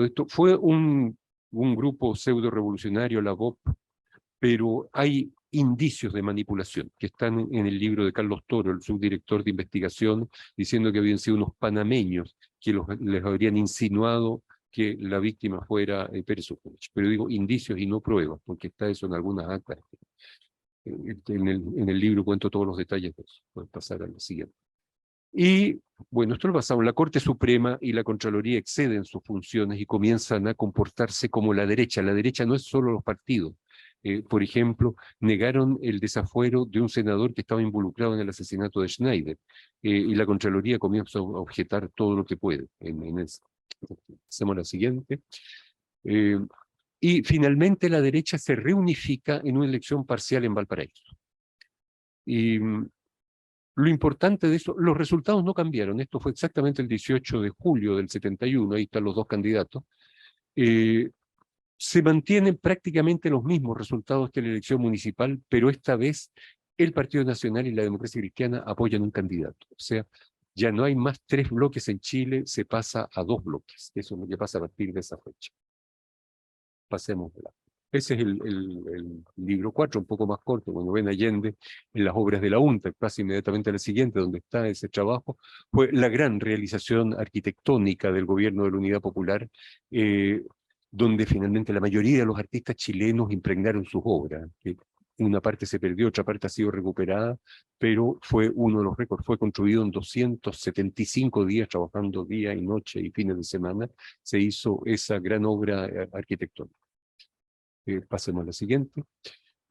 esto fue un grupo pseudo-revolucionario, la BOP, pero hay indicios de manipulación que están en el libro de Carlos Toro, el subdirector de investigación, diciendo que habían sido unos panameños que les habrían insinuado que la víctima fuera Pérez Zújovich. Pero digo indicios y no pruebas, porque está eso en algunas actas. En el libro cuento todos los detalles de eso. Pueden pasar a la siguiente. Y bueno, esto lo pasamos. La Corte Suprema y la Contraloría exceden sus funciones y comienzan a comportarse como la derecha. La derecha no es solo los partidos. Por ejemplo, negaron el desafuero de un senador que estaba involucrado en el asesinato de Schneider. Y la Contraloría comienza a objetar todo lo que puede en eso. Hacemos la siguiente. Y finalmente la derecha se reunifica en una elección parcial en Valparaíso. Y lo importante de eso, los resultados no cambiaron. Esto fue exactamente el 18 de julio del 71, ahí están los dos candidatos. Se mantienen prácticamente los mismos resultados que la elección municipal, pero esta vez el Partido Nacional y la Democracia Cristiana apoyan un candidato. O sea, ya no hay más 3 bloques en Chile, se pasa a 2 bloques. Eso es lo que pasa a partir de esa fecha. Pasemos. Ese es el libro 4, un poco más corto, cuando ven Allende en las obras de la UNTA, casi inmediatamente a la siguiente, donde está ese trabajo, fue la gran realización arquitectónica del gobierno de la Unidad Popular, donde finalmente la mayoría de los artistas chilenos impregnaron sus obras. Una parte se perdió, otra parte ha sido recuperada, pero fue uno de los récords. Fue construido en 275 días, trabajando día y noche y fines de semana. Se hizo esa gran obra arquitectónica. Pasemos a la siguiente.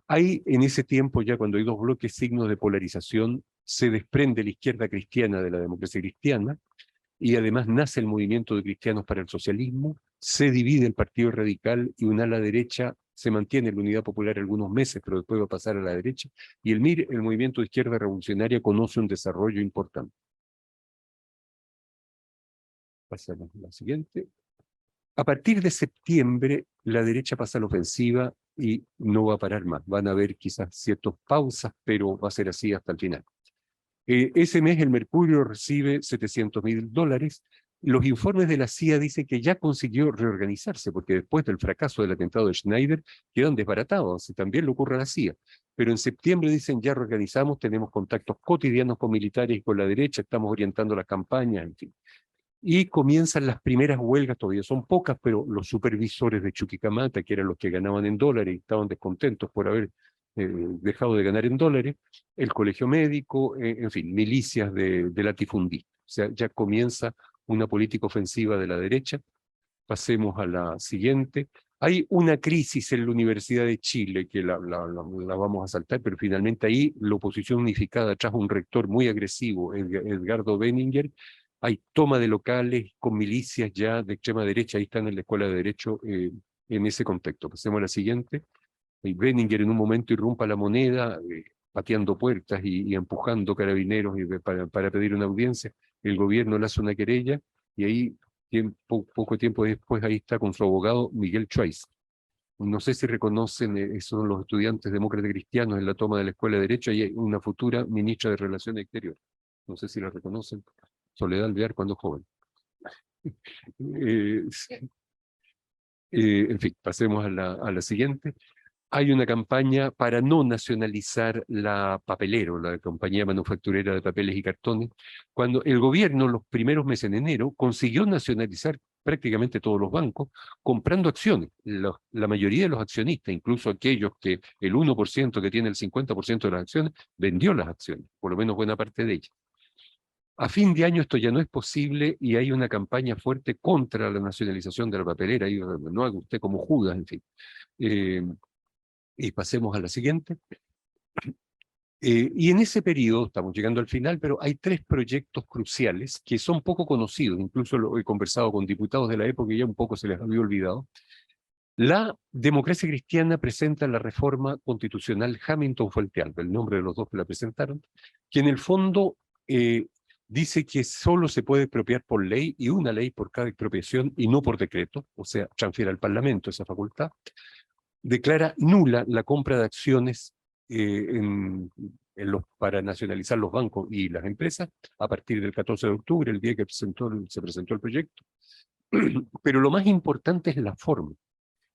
Hay en ese tiempo, ya cuando hay 2 bloques, signos de polarización, se desprende la izquierda cristiana de la democracia cristiana, y además nace el movimiento de cristianos para el socialismo, se divide el Partido Radical y una ala derecha se mantiene en la Unidad Popular algunos meses, pero después va a pasar a la derecha, y el MIR, el movimiento de izquierda revolucionaria, conoce un desarrollo importante. Pasamos a la siguiente. A partir de septiembre, la derecha pasa a la ofensiva y no va a parar más. Van a haber quizás ciertas pausas, pero va a ser así hasta el final. Ese mes el Mercurio recibe $700.000. Los informes de la CIA dicen que ya consiguió reorganizarse, porque después del fracaso del atentado de Schneider quedan desbaratados, y también le ocurre a la CIA. Pero en septiembre dicen ya reorganizamos, tenemos contactos cotidianos con militares y con la derecha, estamos orientando las campañas, en fin. Y comienzan las primeras huelgas, todavía son pocas, pero los supervisores de Chuquicamata, que eran los que ganaban en dólares y estaban descontentos por haber dejado de ganar en dólares, el colegio médico, en fin, milicias de latifundistas. O sea, ya comienza una política ofensiva de la derecha. Pasemos a la siguiente. Hay una crisis en la Universidad de Chile, que la vamos a saltar, pero finalmente ahí la oposición unificada trajo un rector muy agresivo, Edgardo Benninger. Hay toma de locales con milicias ya de extrema derecha, ahí están en la Escuela de Derecho en ese contexto. Pasemos a la siguiente. Y Benninger en un momento irrumpa la moneda, pateando puertas y empujando carabineros para pedir una audiencia. El gobierno le hace una querella y ahí, poco tiempo después, ahí está con su abogado Miguel Schweiz. No sé si reconocen, esos son los estudiantes demócratas cristianos en la toma de la Escuela de Derecho, y hay una futura ministra de Relaciones Exteriores. No sé si la reconocen. Soledad Alvear cuando joven. En fin, pasemos a la siguiente. Hay una campaña para no nacionalizar la Papelero, la compañía manufacturera de papeles y cartones, cuando el gobierno los primeros meses en enero consiguió nacionalizar prácticamente todos los bancos, comprando acciones. La mayoría de los accionistas, incluso aquellos que el 1% que tiene el 50% de las acciones, vendió las acciones, por lo menos buena parte de ellas. A fin de año esto ya no es posible y hay una campaña fuerte contra la nacionalización de la papelera. Y no haga usted como Judas, en fin. Y pasemos a la siguiente. Y en ese periodo, estamos llegando al final, pero hay 3 proyectos cruciales que son poco conocidos. Incluso lo he conversado con diputados de la época y ya un poco se les había olvidado. La democracia cristiana presenta la reforma constitucional Hamilton Fuentealba, el nombre de los dos que la presentaron, que en el fondo dice que solo se puede expropiar por ley y una ley por cada expropiación y no por decreto, o sea, transfiere al Parlamento esa facultad. Declara nula la compra de acciones para nacionalizar los bancos y las empresas a partir del 14 de octubre, el día que se presentó el proyecto. Pero lo más importante es la forma.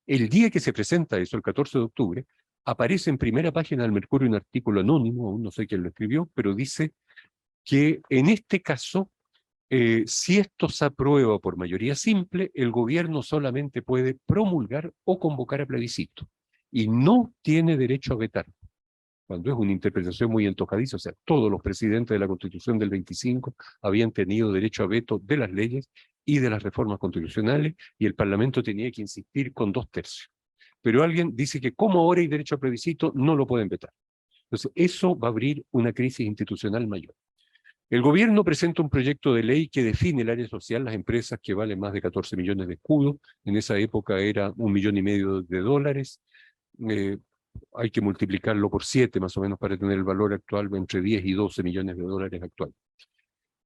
El día que se presenta eso, el 14 de octubre, aparece en primera página del Mercurio un artículo anónimo, aún no sé quién lo escribió, pero dice que en este caso, si esto se aprueba por mayoría simple, el gobierno solamente puede promulgar o convocar a plebiscito y no tiene derecho a vetar, cuando es una interpretación muy antojadiza. O sea, todos los presidentes de la Constitución del 25 habían tenido derecho a veto de las leyes y de las reformas constitucionales, y el Parlamento tenía que insistir con 2/3. Pero alguien dice que como ahora hay derecho a plebiscito, no lo pueden vetar. Entonces, eso va a abrir una crisis institucional mayor. El gobierno presenta un proyecto de ley que define el área social, las empresas que valen más de 14 millones de escudos, en esa época era $1,500,000, hay que multiplicarlo por 7 más o menos para tener el valor actual entre 10 y 12 millones de dólares actual.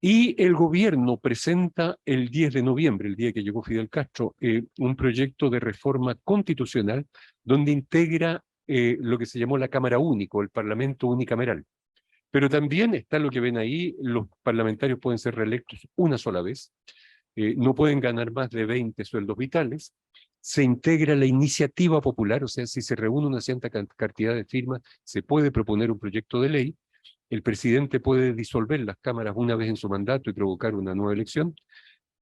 Y el gobierno presenta el 10 de noviembre, el día que llegó Fidel Castro, un proyecto de reforma constitucional donde integra lo que se llamó la Cámara Única, o el Parlamento unicameral. Pero también está lo que ven ahí, los parlamentarios pueden ser reelectos una sola vez, no pueden ganar más de 20 sueldos vitales, se integra la iniciativa popular, o sea, si se reúne una cierta cantidad de firmas, se puede proponer un proyecto de ley, el presidente puede disolver las cámaras una vez en su mandato y provocar una nueva elección,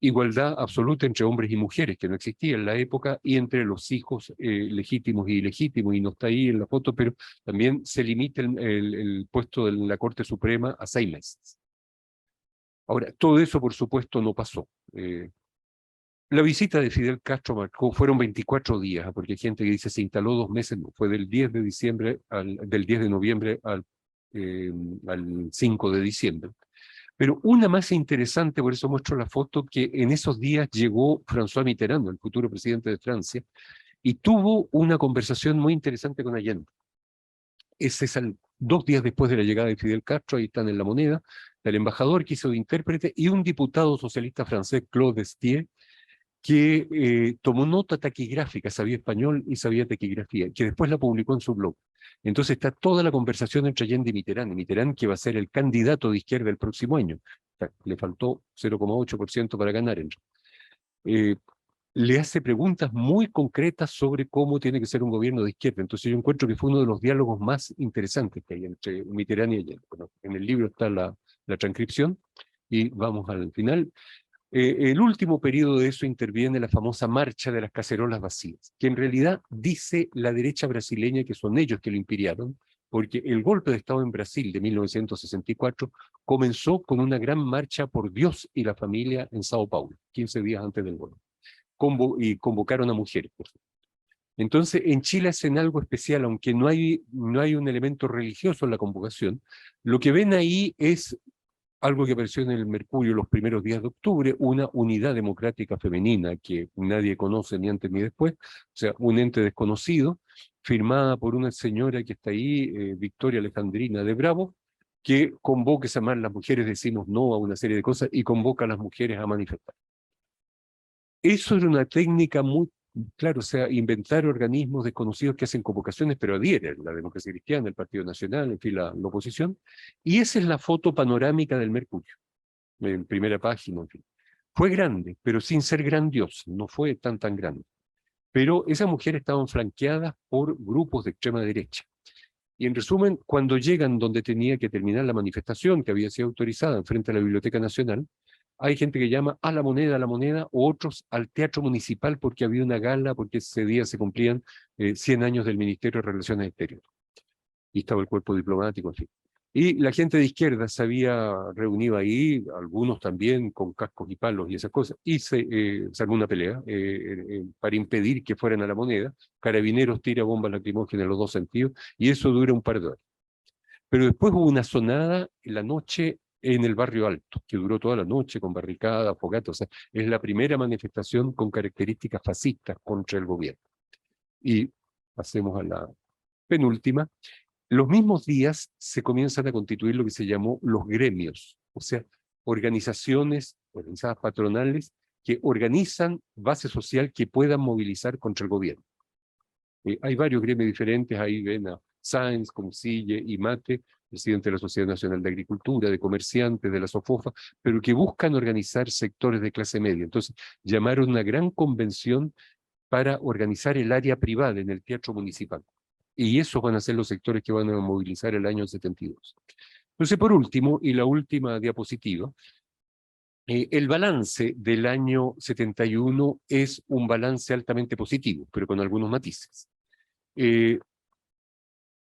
igualdad absoluta entre hombres y mujeres, que no existía en la época, y entre los hijos legítimos y ilegítimos, y no está ahí en la foto, pero también se limita el puesto de la Corte Suprema a 6 meses. Ahora, todo eso, por supuesto, no pasó. La visita de Fidel Castro fueron 24 días, porque hay gente que dice se instaló 2 meses, no, fue del 10 de diciembre del 10 de noviembre al 5 de diciembre. Pero una más interesante, por eso muestro la foto, que en esos días llegó François Mitterrand, el futuro presidente de Francia, y tuvo una conversación muy interesante con Allende. Ese es 2 días después de la llegada de Fidel Castro, ahí están en La Moneda, el embajador que hizo de intérprete y un diputado socialista francés, Claude Destier, que tomó nota taquigráfica, sabía español y sabía taquigrafía, que después la publicó en su blog. Entonces está toda la conversación entre Allende y Mitterrand que va a ser el candidato de izquierda el próximo año. O sea, le faltó 0,8% para ganar. Le hace preguntas muy concretas sobre cómo tiene que ser un gobierno de izquierda. Entonces yo encuentro que fue uno de los diálogos más interesantes que hay entre Mitterrand y Allende. Bueno, en el libro está la transcripción y vamos al final. El último periodo de eso interviene la famosa marcha de las cacerolas vacías, que en realidad dice la derecha brasileña que son ellos que lo inspiraron, porque el golpe de Estado en Brasil de 1964 comenzó con una gran marcha por Dios y la familia en Sao Paulo, 15 días antes del golpe, y convocaron a mujeres. Entonces, en Chile hacen algo especial, aunque no hay un elemento religioso en la convocación. Lo que ven ahí es algo que apareció en el Mercurio los primeros días de octubre, una unidad democrática femenina que nadie conoce ni antes ni después, o sea, un ente desconocido, firmada por una señora que está ahí, Victoria Alejandrina de Bravo, que convoca, se llaman las mujeres, decimos no a una serie de cosas, y convoca a las mujeres a manifestar. Eso era una técnica muy, claro, o sea, inventar organismos desconocidos que hacen convocaciones, pero adhieren, la Democracia Cristiana, el Partido Nacional, en fin, la oposición, y esa es la foto panorámica del Mercurio, en primera página, en fin. Fue grande, pero sin ser grandioso, no fue tan grande. Pero esas mujeres estaban flanqueadas por grupos de extrema derecha. Y en resumen, cuando llegan donde tenía que terminar la manifestación que había sido autorizada frente a la Biblioteca Nacional, hay gente que llama a la moneda, o otros al Teatro Municipal porque había una gala, porque ese día se cumplían 100 años del Ministerio de Relaciones Exteriores. Y estaba el cuerpo diplomático, en fin. Y la gente de izquierda se había reunido ahí, algunos también con cascos y palos y esas cosas, y se armó una pelea para impedir que fueran a la moneda. Carabineros tira bombas lacrimógenas en los 2 sentidos, y eso dura un par de horas. Pero después hubo una sonada en la noche en el Barrio Alto, que duró toda la noche con barricadas, fogatas. O sea, es la primera manifestación con características fascistas contra el gobierno. Y pasemos a la penúltima. Los mismos días se comienzan a constituir lo que se llamó los gremios, o sea, organizaciones organizadas patronales que organizan base social que puedan movilizar contra el gobierno. Hay varios gremios diferentes, ahí ven a Sáenz, Comcille y Mate, presidente de la Sociedad Nacional de Agricultura, de comerciantes, de la SOFOFA, pero que buscan organizar sectores de clase media. Entonces, llamaron una gran convención para organizar el área privada en el teatro municipal. Y esos van a ser los sectores que van a movilizar el año 72. Entonces, por último, y la última diapositiva, el balance del año 71 es un balance altamente positivo, pero con algunos matices.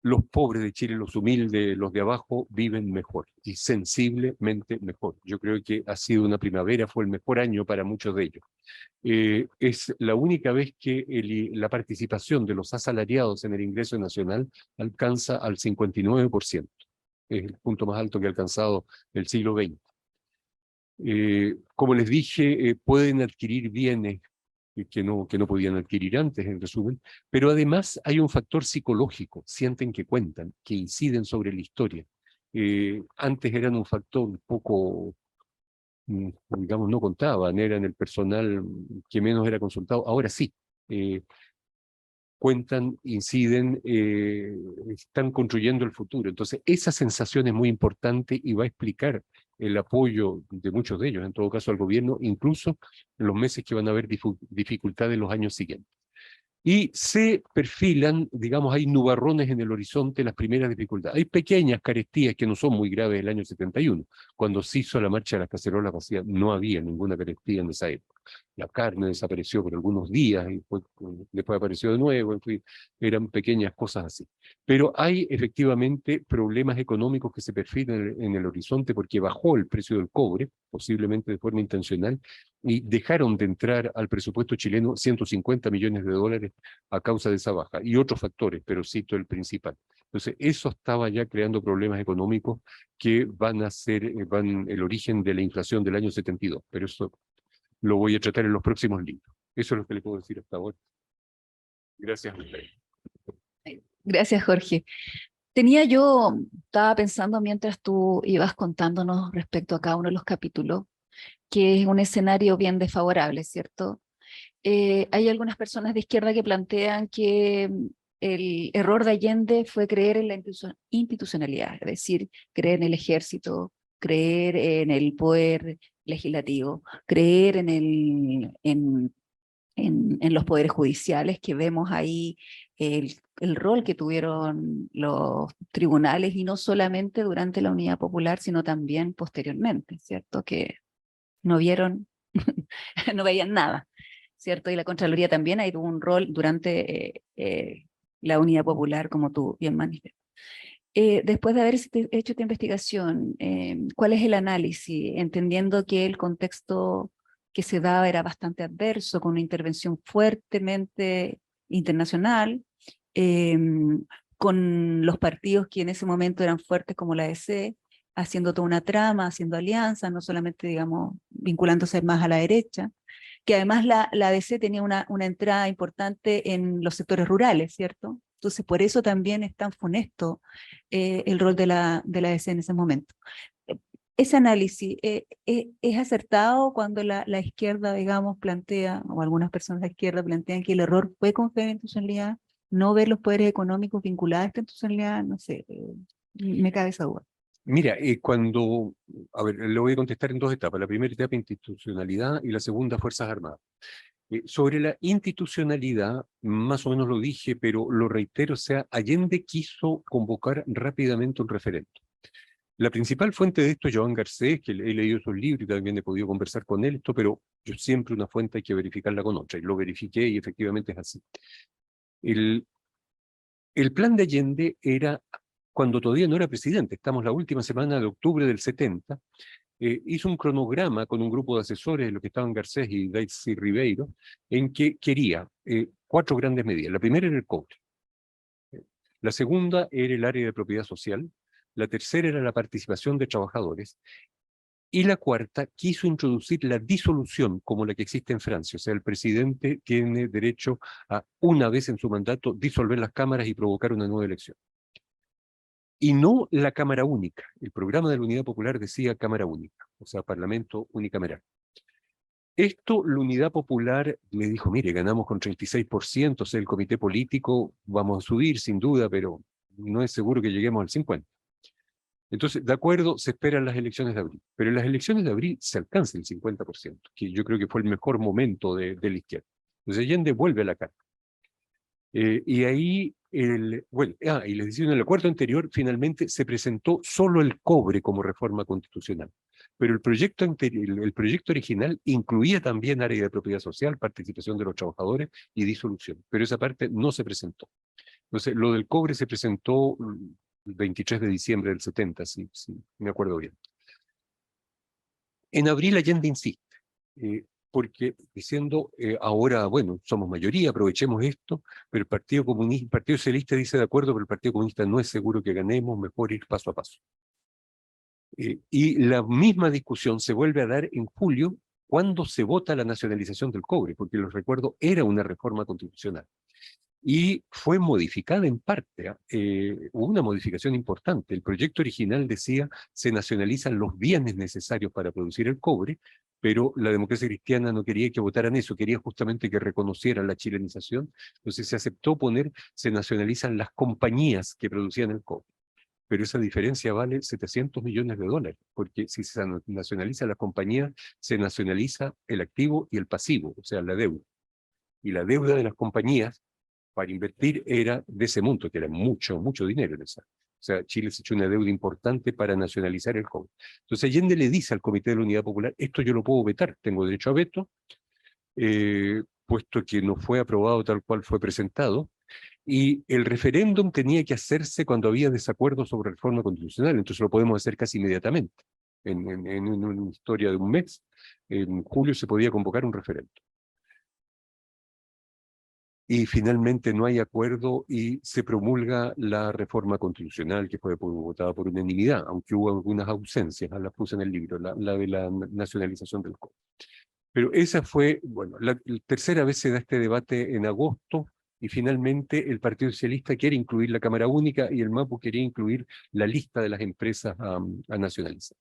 Los pobres de Chile, los humildes, los de abajo, viven mejor y sensiblemente mejor. Yo creo que ha sido una primavera, fue el mejor año para muchos de ellos. Es la única vez que la participación de los asalariados en el ingreso nacional alcanza al 59%. Es el punto más alto que ha alcanzado el siglo XX. Como les dije, pueden adquirir bienes que no podían adquirir antes, en resumen, pero además hay un factor psicológico, sienten que cuentan, que inciden sobre la historia. Antes eran un factor un poco, digamos, no contaban, eran el personal que menos era consultado, ahora sí. Cuentan, inciden, están construyendo el futuro. Entonces, esa sensación es muy importante y va a explicar el apoyo de muchos de ellos, en todo caso al gobierno, incluso en los meses que van a haber dificultades en los años siguientes. Y se perfilan, digamos, hay nubarrones en el horizonte, las primeras dificultades. Hay pequeñas carestías que no son muy graves del año 71. Cuando se hizo la marcha de las cacerolas vacías, no había ninguna carestía en esa época. La carne desapareció por algunos días y después apareció de nuevo, en fin, eran pequeñas cosas así. Pero hay efectivamente problemas económicos que se perfilan en el horizonte porque bajó el precio del cobre, posiblemente de forma intencional, y dejaron de entrar al presupuesto chileno 150 millones de dólares a causa de esa baja, y otros factores, pero cito el principal. Entonces, eso estaba ya creando problemas económicos que van a ser el origen de la inflación del año 72, pero eso lo voy a tratar en los próximos libros. Eso es lo que le puedo decir hasta ahora. Gracias a ustedes. Gracias, Jorge. Estaba pensando mientras tú ibas contándonos respecto a cada uno de los capítulos, que es un escenario bien desfavorable, ¿cierto? Hay algunas personas de izquierda que plantean que el error de Allende fue creer en la institucionalidad, es decir, creer en el ejército, creer en el poder legislativo, creer en los poderes judiciales, que vemos ahí el rol que tuvieron los tribunales, y no solamente durante la Unidad Popular, sino también posteriormente, ¿cierto? Que no vieron, no veían nada, ¿cierto? Y la Contraloría también ahí tuvo un rol durante la Unidad Popular, como tú bien manifiestas. Después de haber hecho esta investigación, ¿cuál es el análisis? Entendiendo que el contexto que se daba era bastante adverso, con una intervención fuertemente internacional, eh, con los partidos que en ese momento eran fuertes como la ADC, haciendo toda una trama, haciendo alianzas, no solamente, digamos, vinculándose más a la derecha, que además la ADC tenía una entrada importante en los sectores rurales, ¿cierto? Entonces, por eso también es tan funesto el rol de la ADC en ese momento. Ese análisis es acertado cuando la izquierda, digamos, plantea, o algunas personas de la izquierda plantean que el error fue confiar en la institucionalidad, no ver los poderes económicos vinculados a esta institucionalidad, no sé, me cabe esa duda. Mira, a ver, le voy a contestar en dos etapas. La primera etapa, institucionalidad, y la segunda, Fuerzas Armadas. Sobre la institucionalidad, más o menos lo dije, pero lo reitero, o sea, Allende quiso convocar rápidamente un referendo. La principal fuente de esto es Joan Garcés, que he leído sus libros y también he podido conversar con él, pero yo siempre una fuente hay que verificarla con otra, y lo verifiqué y efectivamente es así. El plan de Allende era, cuando todavía no era presidente, estamos la última semana de octubre del 70, hizo un cronograma con un grupo de asesores, los que estaban Garcés y Daisy Ribeiro, en que quería 4 grandes medidas. La primera era el cobre. La segunda era el área de propiedad social. La tercera era la participación de trabajadores. Y la cuarta quiso introducir la disolución como la que existe en Francia. O sea, el presidente tiene derecho a una vez en su mandato disolver las cámaras y provocar una nueva elección. Y no la Cámara Única. El programa de la Unidad Popular decía Cámara Única, o sea, Parlamento unicameral. Esto, la Unidad Popular le dijo, mire, ganamos con 36%, o sea, el comité político vamos a subir sin duda, pero no es seguro que lleguemos al 50%. Entonces, de acuerdo, se esperan las elecciones de abril, pero en las elecciones de abril se alcanza el 50%, que yo creo que fue el mejor momento de la izquierda. Entonces Allende vuelve a la carga. Y ahí, y les decía, en el acuerdo anterior, finalmente se presentó solo el cobre como reforma constitucional. Pero el proyecto original incluía también área de propiedad social, participación de los trabajadores y disolución. Pero esa parte no se presentó. Entonces, lo del cobre se presentó el 23 de diciembre del 70, si me acuerdo bien. En abril Allende insiste. Porque diciendo, ahora, bueno, somos mayoría, aprovechemos esto, pero el Partido Comunista, el Partido Socialista dice de acuerdo, pero el Partido Comunista no es seguro que ganemos, mejor ir paso a paso. Y la misma discusión se vuelve a dar en julio, cuando se vota la nacionalización del cobre, porque los recuerdo, era una reforma constitucional. Y fue modificada en parte. Hubo una modificación importante. El proyecto original decía se nacionalizan los bienes necesarios para producir el cobre, pero la democracia cristiana no quería que votaran eso, quería justamente que reconocieran la chilenización. Entonces se aceptó poner se nacionalizan las compañías que producían el cobre. Pero esa diferencia vale 700 millones de dólares, porque si se nacionaliza la compañía, se nacionaliza el activo y el pasivo, o sea, la deuda. Y la deuda de las compañías para invertir era de ese monto, que era mucho, mucho dinero en esa. O sea, Chile se echó una deuda importante para nacionalizar el cobre. Entonces Allende le dice al Comité de la Unidad Popular, esto yo lo puedo vetar, tengo derecho a veto, puesto que no fue aprobado tal cual fue presentado, y el referéndum tenía que hacerse cuando había desacuerdo sobre reforma constitucional, entonces lo podemos hacer casi inmediatamente. En una historia de un mes, en julio se podía convocar un referéndum. Y finalmente no hay acuerdo y se promulga la reforma constitucional que fue votada por unanimidad, aunque hubo algunas ausencias, las puse en el libro, la de la nacionalización del cobre. Pero esa fue, bueno, la tercera vez se da este debate en agosto y finalmente el Partido Socialista quiere incluir la Cámara Única y el MAPU quería incluir la lista de las empresas a nacionalizar.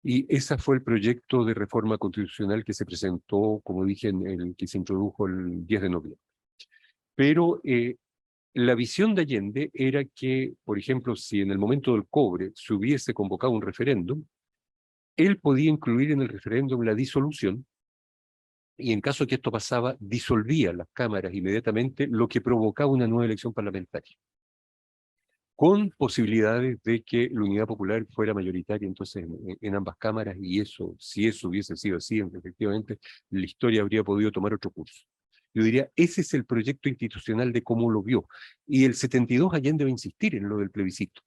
Y ese fue el proyecto de reforma constitucional que se presentó, como dije, que se introdujo el 10 de noviembre. Pero la visión de Allende era que, por ejemplo, si en el momento del cobre se hubiese convocado un referéndum, él podía incluir en el referéndum la disolución, y en caso de que esto pasaba, disolvía las cámaras inmediatamente, lo que provocaba una nueva elección parlamentaria, con posibilidades de que la Unidad Popular fuera mayoritaria entonces en ambas cámaras, y eso, si eso hubiese sido así, efectivamente, la historia habría podido tomar otro curso. Yo diría, ese es el proyecto institucional de cómo lo vio. Y el 72 Allende va a insistir en lo del plebiscito.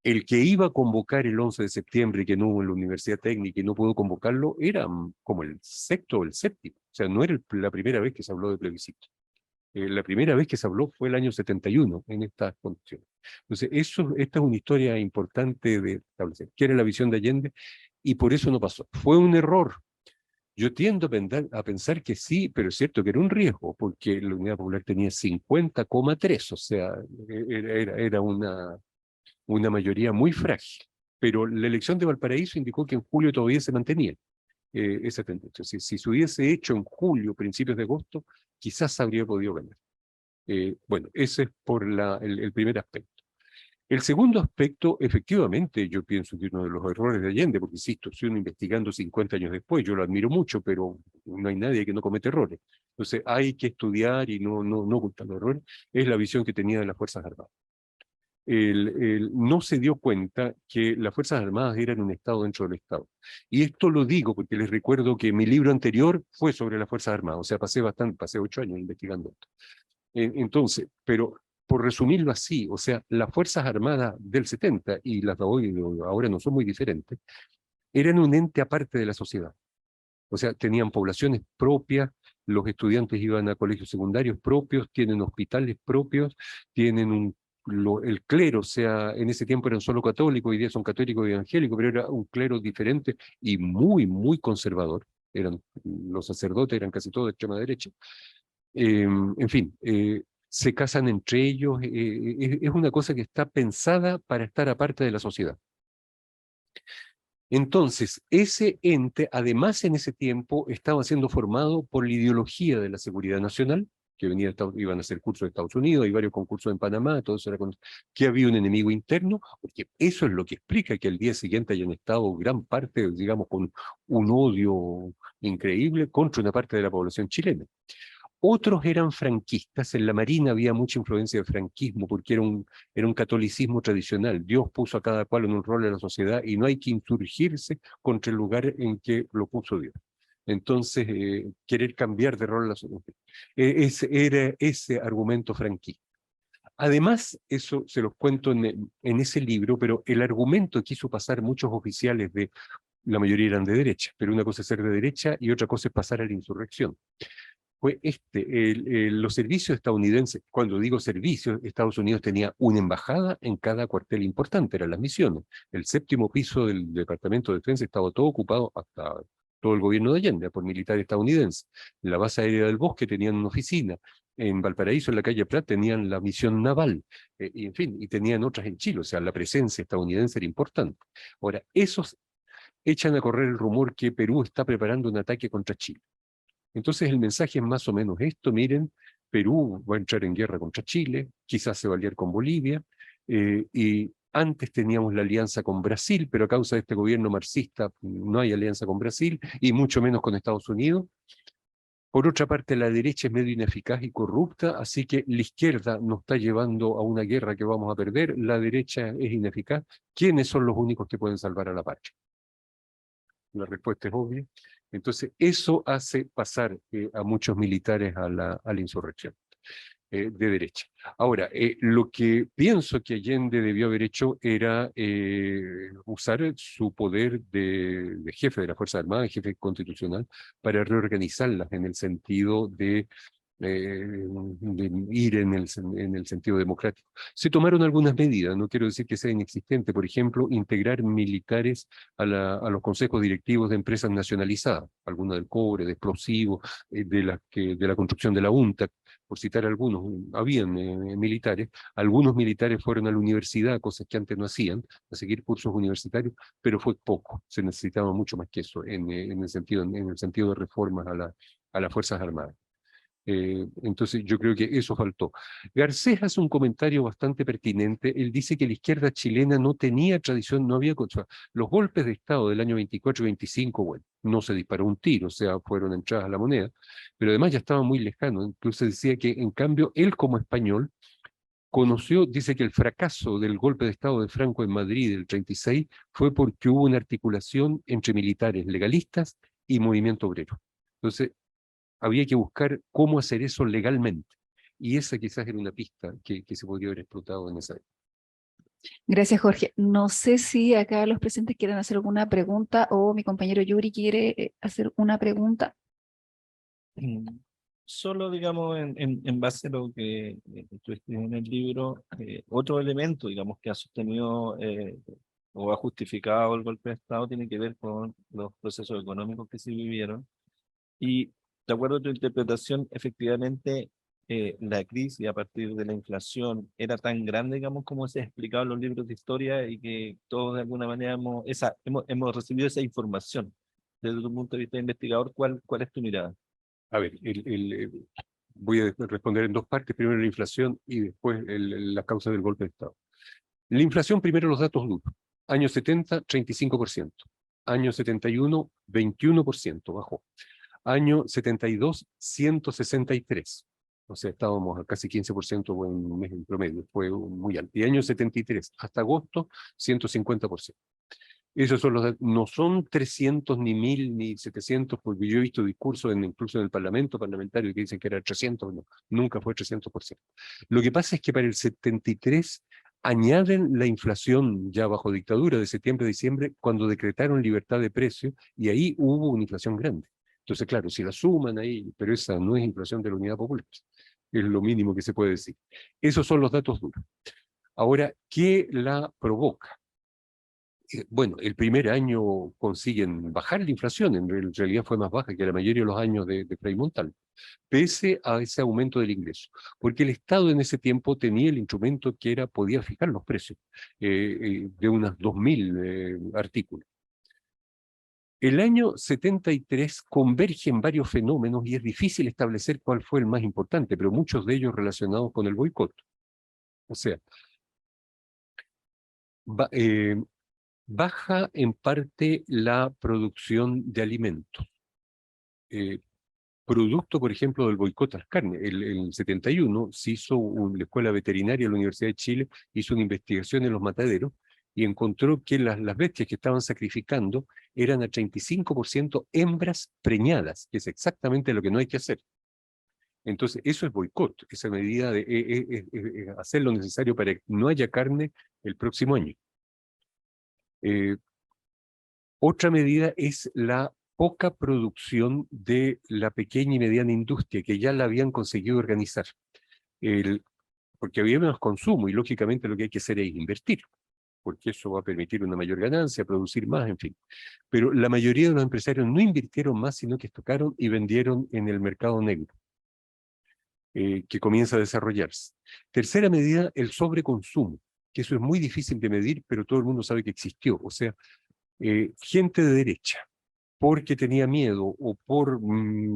El que iba a convocar el 11 de septiembre, que no hubo en la Universidad Técnica y no pudo convocarlo, era como el sexto o el séptimo. O sea, no era la primera vez que se habló de plebiscito. La primera vez que se habló fue el año 71 en estas condiciones. Entonces, esta es una historia importante de establecer, que era la visión de Allende, y por eso no pasó. Fue un error. Yo tiendo a pensar que sí, pero es cierto que era un riesgo, porque la Unidad Popular tenía 50,3, o sea, era una mayoría muy frágil. Pero la elección de Valparaíso indicó que en julio todavía se mantenía esa tendencia. Si se hubiese hecho en julio, principios de agosto, quizás habría podido ganar. Bueno, ese es por el primer aspecto. El segundo aspecto, efectivamente, yo pienso que uno de los errores de Allende, porque insisto, estoy investigando 50 años después, yo lo admiro mucho, pero no hay nadie que no comete errores. Entonces hay que estudiar y no ocultar los errores, es la visión que tenía de las Fuerzas Armadas. No se dio cuenta que las Fuerzas Armadas eran un Estado dentro del Estado. Y esto lo digo porque les recuerdo que mi libro anterior fue sobre las Fuerzas Armadas, o sea, pasé 8 años investigando esto. Entonces, pero por resumirlo así, o sea, las Fuerzas Armadas del 70 y las de hoy, ahora no son muy diferentes, eran un ente aparte de la sociedad. O sea, tenían poblaciones propias, los estudiantes iban a colegios secundarios propios, tienen hospitales propios, tienen el clero sea, en ese tiempo eran solo católicos, hoy día son católicos y evangélicos, pero era un clero diferente y muy, muy conservador. Los sacerdotes eran casi todos de extrema derecha. En fin, se casan entre ellos, es una cosa que está pensada para estar aparte de la sociedad. Entonces, ese ente, además en ese tiempo, estaba siendo formado por la ideología de la seguridad nacional, que iban a hacer cursos de Estados Unidos, hay varios concursos en Panamá, todo eso era que había un enemigo interno, porque eso es lo que explica que al día siguiente hayan estado gran parte, digamos, con un odio increíble contra una parte de la población chilena. Otros eran franquistas, en la Marina había mucha influencia del franquismo porque era un catolicismo tradicional. Dios puso a cada cual en un rol en la sociedad y no hay que insurgirse contra el lugar en que lo puso Dios. Entonces, querer cambiar de rol en la sociedad. Era ese argumento franquista. Además, eso se los cuento en ese libro, pero el argumento que hizo pasar muchos oficiales la mayoría eran de derecha, pero una cosa es ser de derecha y otra cosa es pasar a la insurrección. Fue los servicios estadounidenses, cuando digo servicios, Estados Unidos tenía una embajada en cada cuartel importante, eran las misiones. El 7º piso del Departamento de Defensa estaba todo ocupado hasta todo el gobierno de Allende por militares estadounidenses. En la base aérea del Bosque tenían una oficina. En Valparaíso, en la calle Prat, tenían la misión naval. Y en fin, y tenían otras en Chile, o sea, la presencia estadounidense era importante. Ahora, esos echan a correr el rumor que Perú está preparando un ataque contra Chile. Entonces el mensaje es más o menos esto, miren, Perú va a entrar en guerra contra Chile, quizás se va a aliar con Bolivia, y antes teníamos la alianza con Brasil, pero a causa de este gobierno marxista no hay alianza con Brasil, y mucho menos con Estados Unidos. Por otra parte, la derecha es medio ineficaz y corrupta, así que la izquierda nos está llevando a una guerra que vamos a perder, la derecha es ineficaz. ¿Quiénes son los únicos que pueden salvar a la patria? La respuesta es obvia. Entonces, eso hace pasar a muchos militares a la insurrección de derecha. Ahora, lo que pienso que Allende debió haber hecho era usar su poder de jefe de la Fuerza Armada, jefe constitucional, para reorganizarlas en el sentido de ir en el sentido democrático. Se tomaron algunas medidas, no quiero decir que sea inexistente, por ejemplo, integrar militares a los consejos directivos de empresas nacionalizadas, algunas del cobre, de explosivos, de la construcción de la UNTAC, por citar algunos, habían militares, algunos militares fueron a la universidad, cosas que antes no hacían, a seguir cursos universitarios, pero fue poco, se necesitaba mucho más que eso en el sentido de reformas a las Fuerzas Armadas. Entonces yo creo que eso faltó. Garcés hace un comentario bastante pertinente. Él dice que la izquierda chilena no tenía tradición, no había... Los golpes de Estado del año 24 y 25, bueno, no se disparó un tiro, o sea, fueron entradas a la moneda, pero además ya estaba muy lejano. Entonces decía que, en cambio, él como español conoció, dice que el fracaso del golpe de Estado de Franco en Madrid del 36 fue porque hubo una articulación entre militares legalistas y movimiento obrero. Entonces, había que buscar cómo hacer eso legalmente. Y esa quizás era una pista que se podría haber explotado en esa época. Gracias, Jorge. No sé si acá los presentes quieren hacer alguna pregunta o mi compañero Yuri quiere hacer una pregunta. Solo, digamos, en base a lo que tú escribes en el libro, otro elemento, digamos, que ha sostenido o ha justificado el golpe de Estado tiene que ver con los procesos económicos que se vivieron. Y de acuerdo a tu interpretación, efectivamente, la crisis a partir de la inflación era tan grande, digamos, como se ha explicado en los libros de historia y que todos de alguna manera hemos recibido esa información. Desde tu punto de vista de investigador, ¿cuál es tu mirada? A ver, voy a responder en dos partes, primero la inflación y después la causa del golpe de Estado. La inflación, primero los datos duros. Año 70, 35%. Año 71, 21%, bajó. Año 72, 163%. O sea, estábamos a casi 15% en un mes en promedio, fue muy alto. Y año 73, hasta agosto, 150%. Esos son los datos, no son 300, ni 1000, ni 700, porque yo he visto discursos incluso en el Parlamento parlamentario que dicen que era 300, no, nunca fue 300%. Lo que pasa es que para el 73 añaden la inflación ya bajo dictadura de septiembre a diciembre, cuando decretaron libertad de precio, y ahí hubo una inflación grande. Entonces, claro, si la suman ahí, pero esa no es inflación de la Unidad Popular, es lo mínimo que se puede decir. Esos son los datos duros. Ahora, ¿qué la provoca? Bueno, el primer año consiguen bajar la inflación, en realidad fue más baja que la mayoría de los años de Frei Montalva, pese a ese aumento del ingreso, porque el Estado en ese tiempo tenía el instrumento que era, podía fijar los precios de unas 2.000 artículos. El año 73 convergen varios fenómenos y es difícil establecer cuál fue el más importante, pero muchos de ellos relacionados con el boicot. O sea, ba- eh, baja en parte la producción de alimentos. Eh, Producto, por ejemplo, del boicot a las carnes. En el 71 se hizo la Escuela Veterinaria de la Universidad de Chile, hizo una investigación en los mataderos y encontró que las bestias que estaban sacrificando eran a 35% hembras preñadas, que es exactamente lo que no hay que hacer. Entonces, eso es boicot, esa medida de hacer lo necesario para que no haya carne el próximo año. Otra medida es la poca producción de la pequeña y mediana industria, que ya la habían conseguido organizar. Porque había menos consumo y lógicamente lo que hay que hacer es invertir, porque eso va a permitir una mayor ganancia, producir más, en fin. Pero la mayoría de los empresarios no invirtieron más, sino que estocaron y vendieron en el mercado negro, que comienza a desarrollarse. Tercera medida, el sobreconsumo, que eso es muy difícil de medir, pero todo el mundo sabe que existió. O sea, gente de derecha, porque tenía miedo o por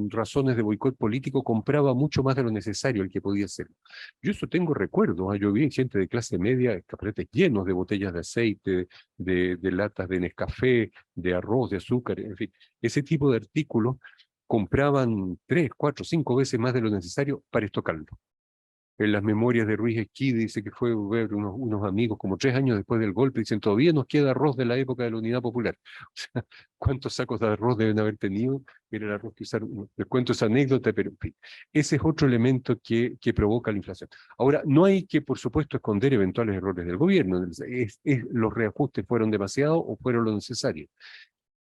razones de boicot político, compraba mucho más de lo necesario el que podía hacerlo. Yo eso tengo recuerdos, yo vi gente de clase media, escaparates llenos de botellas de aceite, de latas de Nescafé, de arroz, de azúcar, en fin, ese tipo de artículos compraban 3, 4, 5 veces más de lo necesario para estocarlo. En las memorias de Ruiz Esquí dice que fue a ver unos amigos como 3 años después del golpe, dicen, todavía nos queda arroz de la época de la Unidad Popular. O sea, ¿cuántos sacos de arroz deben haber tenido? Era el arroz que usaron. Les cuento esa anécdota, pero en fin, ese es otro elemento que provoca la inflación. Ahora, no hay que, por supuesto, esconder eventuales errores del gobierno. Los reajustes fueron demasiados o fueron lo necesario.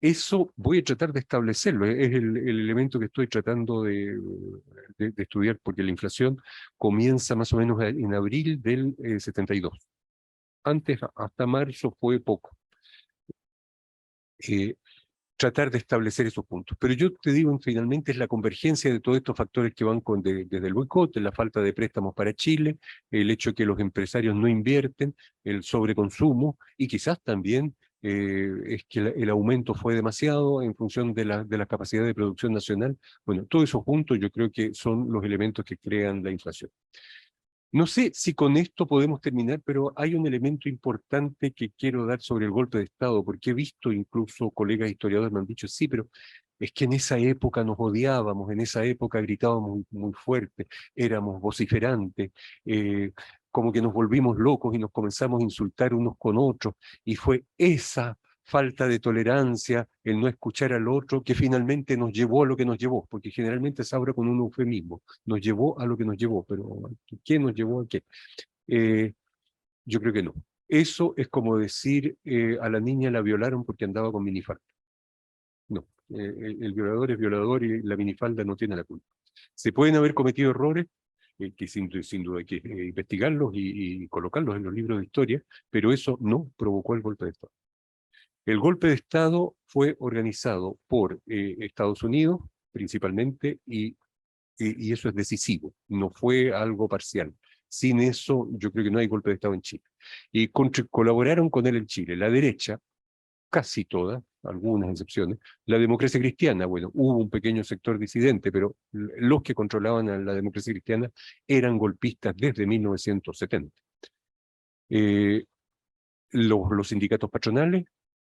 Eso voy a tratar de establecerlo, es el elemento que estoy tratando de estudiar, porque la inflación comienza más o menos en abril del 72. Antes, hasta marzo, fue poco. Tratar de establecer esos puntos. Pero yo te digo, finalmente es la convergencia de todos estos factores que van desde el boicot, la falta de préstamos para Chile, el hecho de que los empresarios no invierten, el sobreconsumo y quizás también es que el aumento fue demasiado en función de la capacidad de producción nacional. Bueno, todo eso juntos yo creo que son los elementos que crean la inflación. No sé si con esto podemos terminar, pero hay un elemento importante que quiero dar sobre el golpe de Estado, porque he visto incluso colegas historiadores me han dicho, sí, pero es que en esa época nos odiábamos, en esa época gritábamos muy, muy fuerte, éramos vociferantes, como que nos volvimos locos y nos comenzamos a insultar unos con otros, y fue esa falta de tolerancia, el no escuchar al otro, que finalmente nos llevó a lo que nos llevó, porque generalmente se habla con un eufemismo, nos llevó a lo que nos llevó, pero ¿qué nos llevó a qué? Yo creo que no. Eso es como decir a la niña la violaron porque andaba con minifalda. No, el violador es violador y la minifalda no tiene la culpa. Se pueden haber cometido errores, que sin duda hay que investigarlos y colocarlos en los libros de historia, pero eso no provocó el golpe de Estado. El golpe de Estado fue organizado por Estados Unidos, principalmente, y eso es decisivo, no fue algo parcial. Sin eso, yo creo que no hay golpe de Estado en Chile. Y colaboraron con él en Chile, la derecha, casi toda, algunas excepciones, la democracia cristiana, bueno, hubo un pequeño sector disidente, pero los que controlaban a la democracia cristiana eran golpistas desde 1970. Eh, los sindicatos patronales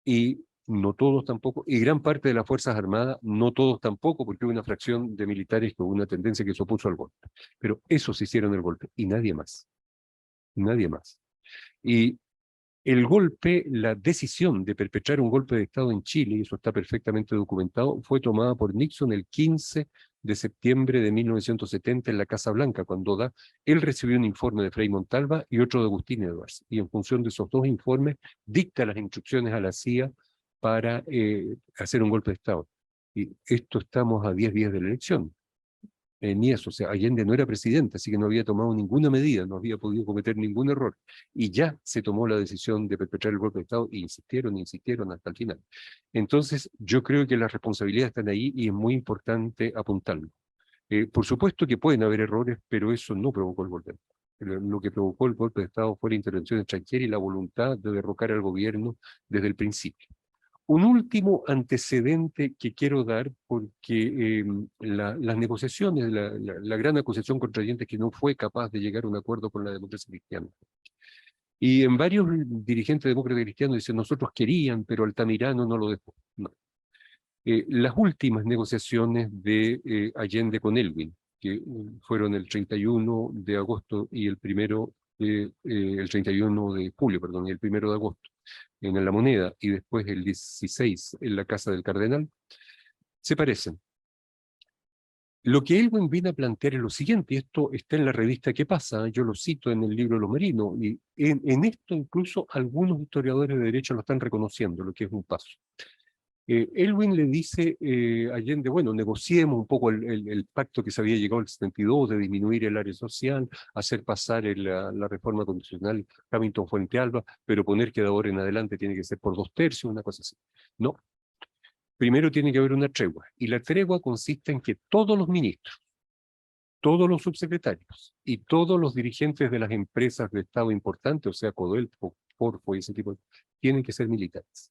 y no todos tampoco, y gran parte de las Fuerzas Armadas, no todos tampoco, porque hubo una fracción de militares con una tendencia que se opuso al golpe. Pero esos hicieron el golpe y nadie más, nadie más. Y el golpe, la decisión de perpetrar un golpe de Estado en Chile, y eso está perfectamente documentado, fue tomada por Nixon el 15 de septiembre de 1970 en la Casa Blanca, cuando él recibió un informe de Frei Montalva y otro de Agustín Edwards, y en función de esos dos informes dicta las instrucciones a la CIA para hacer un golpe de Estado. Y esto estamos a 10 días de la elección. Ni eso, o sea, Allende no era presidente, así que no había tomado ninguna medida, no había podido cometer ningún error. Y ya se tomó la decisión de perpetrar el golpe de Estado, e insistieron hasta el final. Entonces, yo creo que las responsabilidades están ahí y es muy importante apuntarlo. Por supuesto que pueden haber errores, pero eso no provocó el golpe de Estado. Lo que provocó el golpe de Estado fue la intervención extranjera y la voluntad de derrocar al gobierno desde el principio. Un último antecedente que quiero dar, porque las negociaciones, la gran acusación contra Allende es que no fue capaz de llegar a un acuerdo con la democracia cristiana. Y en varios dirigentes demócratas cristianos dicen, nosotros querían, pero Altamirano no lo dejó. No. Las últimas negociaciones de Allende con Elwin, que fueron el 31 de agosto y el 31 de julio, perdón, y el 1 de agosto en La Moneda, y después el 16 en la Casa del Cardenal, se parecen. Lo que Elwin viene a plantear es lo siguiente, y esto está en la revista ¿Qué pasa? Yo lo cito en el libro Los Marinos, y en esto incluso algunos historiadores de derecho lo están reconociendo, lo que es un paso. Elwin le dice a Allende, bueno, negociemos un poco el pacto que se había llegado al 72 de disminuir el área social, hacer pasar la reforma constitucional Hamilton Fuente Alba, pero poner que de ahora en adelante tiene que ser por 2/3, una cosa así. No. Primero tiene que haber una tregua, y la tregua consiste en que todos los ministros, todos los subsecretarios y todos los dirigentes de las empresas de Estado importantes, o sea, Codelco, Corfo y ese tipo, tienen que ser militares.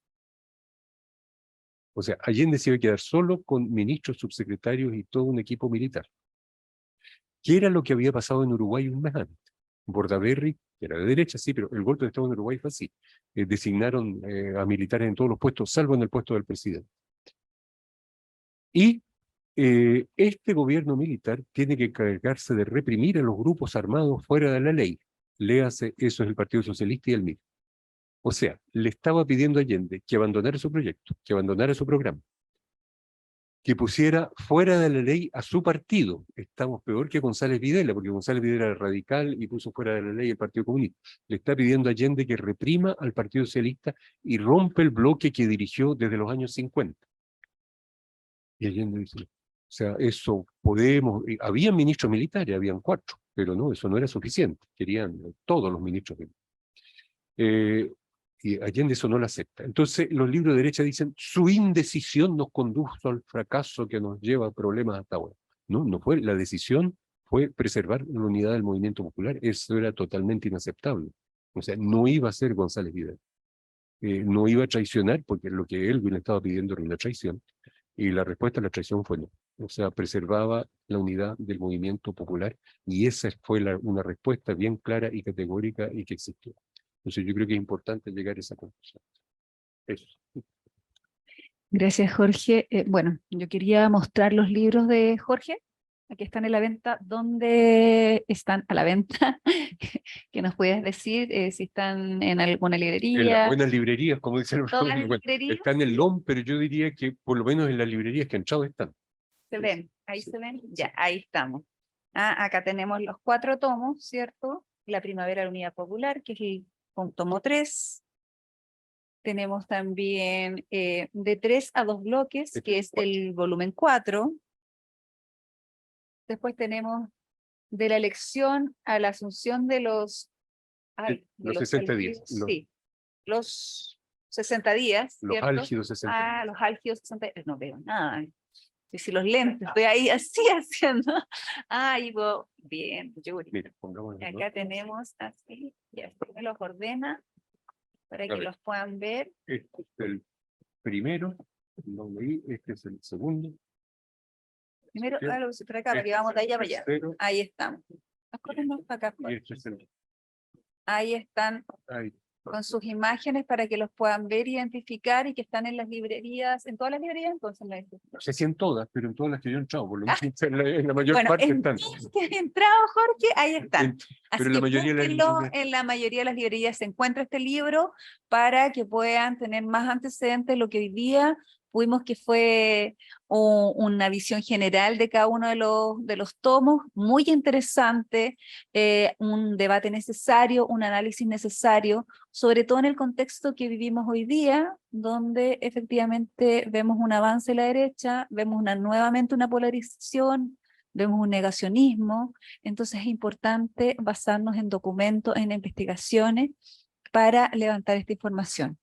O sea, Allende se iba a quedar solo con ministros, subsecretarios y todo un equipo militar. ¿Qué era lo que había pasado en Uruguay un mes antes? Bordaberry, que era de derecha, sí, pero el golpe de Estado en Uruguay fue así. Designaron a militares en todos los puestos, salvo en el puesto del presidente. Y este gobierno militar tiene que encargarse de reprimir a los grupos armados fuera de la ley. Léase, eso es el Partido Socialista y el MIR. O sea, le estaba pidiendo a Allende que abandonara su proyecto, que abandonara su programa, que pusiera fuera de la ley a su partido. Estamos peor que González Videla, porque González Videla era radical y puso fuera de la ley el Partido Comunista. Le está pidiendo a Allende que reprima al Partido Socialista y rompe el bloque que dirigió desde los años 50. Y Allende dice, o sea, eso podemos... Habían ministros militares, habían 4, pero no, eso no era suficiente. Querían todos los ministros militares. Y Allende eso no lo acepta. Entonces los libros de derecha dicen, su indecisión nos condujo al fracaso que nos lleva a problemas hasta ahora. No, no fue, la decisión fue preservar la unidad del movimiento popular. Eso era totalmente inaceptable. O sea, no iba a ser González Vidal. No iba a traicionar, porque lo que él le estaba pidiendo era una traición. Y la respuesta a la traición fue no. O sea, preservaba la unidad del movimiento popular, y esa fue una respuesta bien clara y categórica y que existió. Entonces yo creo que es importante llegar a esa conclusión. Eso. Gracias, Jorge. Bueno, yo quería mostrar los libros de Jorge. Aquí están en la venta. ¿Dónde están a la venta? ¿Qué nos puedes decir? Si están en alguna En las librería. buenas librerías, como dicen los ¿Todas las bueno, librerías? está en el LOM, pero yo diría que por lo menos en las librerías que han entrado están. ¿Se ven? Ahí se ven. Ya, ahí estamos. Acá tenemos los 4 tomos, ¿cierto? La Primavera de la Unidad Popular, que es el tomo 3. Tenemos también de 3 a 2 bloques, que es el volumen 4. Después tenemos de la elección a la asunción de los... de Los 60 días. Sí, los 60 días, Los ¿cierto? álgidos 60 días. Los álgidos 60 días. No veo nada. Y si los lentes, estoy ahí así haciendo. Ahí vos. Bien, Yuri. Mira, pongámoslo. Acá tenemos así, ya esto me los ordena para que los puedan ver. Este es el primero, lo leí, este es el segundo. Primero, ¿Sí? para acá, porque vamos de allá para allá. Tercero, Ahí estamos. Las cosas no para acá. y este es el... Ahí están Ahí. con sus imágenes para que los puedan ver, identificar, y que están en las librerías, en todas las librerías, entonces no No sé si en todas, pero en todas las que yo he entrado, por lo menos en la mayor bueno, parte en están. todas las que han entrado, Jorge, ahí están. Pero Así la que mayoría de las búsquenlo, librerías... en la mayoría de las librerías se encuentra este libro para que puedan tener más antecedentes de lo que hoy día pudimos, que fue una visión general de cada uno de los tomos, muy interesante, un debate necesario, un análisis necesario, sobre todo en el contexto que vivimos hoy día, donde efectivamente vemos un avance a la derecha, vemos nuevamente una polarización, vemos un negacionismo. Entonces es importante basarnos en documentos, en investigaciones, para levantar esta información.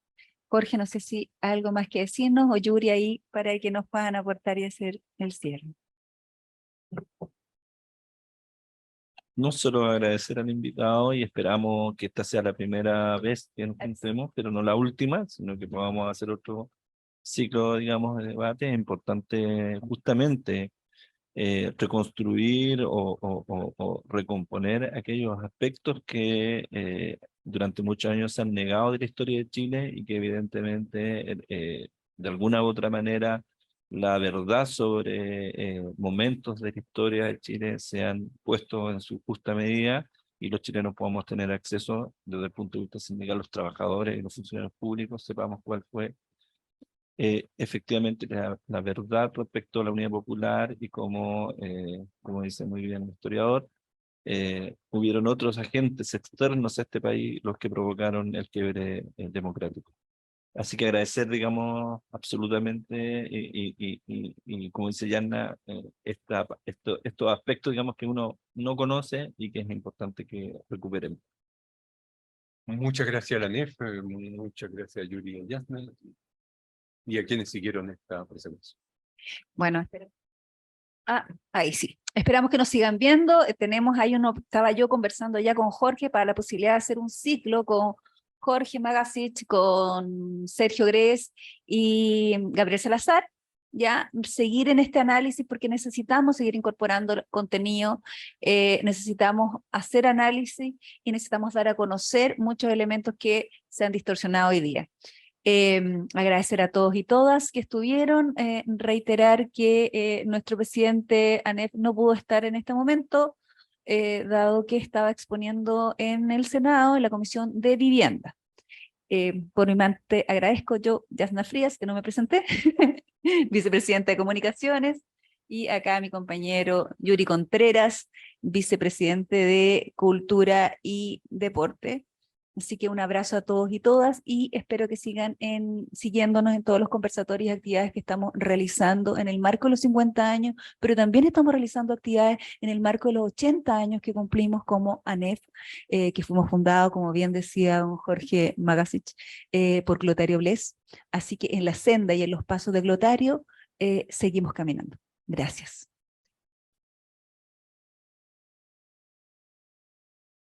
Jorge, no sé si hay algo más que decirnos, o Yuri ahí, para que nos puedan aportar y hacer el cierre. No solo agradecer al invitado y esperamos que esta sea la primera vez que nos juntemos, pero no la última, sino que podamos hacer otro ciclo, digamos, de debate. Es importante justamente reconstruir o recomponer aquellos aspectos que durante muchos años se han negado de la historia de Chile y que evidentemente de alguna u otra manera la verdad sobre momentos de la historia de Chile se han puesto en su justa medida y los chilenos podamos tener acceso desde el punto de vista sindical, los trabajadores y los funcionarios públicos, sepamos cuál fue efectivamente la verdad respecto a la Unidad Popular y como, como dice muy bien el historiador, hubieron otros agentes externos a este país los que provocaron el quiebre democrático. Así que agradecer, digamos, absolutamente, y como dice Yanna, estos aspectos, digamos, que uno no conoce y que es importante que recuperemos. Muchas gracias a la NEF, muchas gracias a Yuri y Yasna, y a quienes siguieron esta presentación. Bueno, ahí sí. Esperamos que nos sigan viendo. Tenemos ahí estaba yo conversando ya con Jorge para la posibilidad de hacer un ciclo con Jorge Magasic, con Sergio Grez y Gabriel Salazar, ya seguir en este análisis porque necesitamos seguir incorporando contenido, necesitamos hacer análisis y necesitamos dar a conocer muchos elementos que se han distorsionado hoy día. Agradecer a todos y todas que estuvieron, reiterar que nuestro presidente ANEF no pudo estar en este momento, dado que estaba exponiendo en el Senado, en la Comisión de Vivienda. Por mi parte agradezco yo, Yasna Frías, que no me presenté, vicepresidenta de Comunicaciones, y acá mi compañero Yuri Contreras, vicepresidente de Cultura y Deporte. Así que un abrazo a todos y todas y espero que sigan siguiéndonos en todos los conversatorios y actividades que estamos realizando en el marco de los 50 años, pero también estamos realizando actividades en el marco de los 80 años que cumplimos como ANEF, que fuimos fundados, como bien decía don Jorge Magasic, por Glotario Bles. Así que en la senda y en los pasos de Glotario seguimos caminando. Gracias.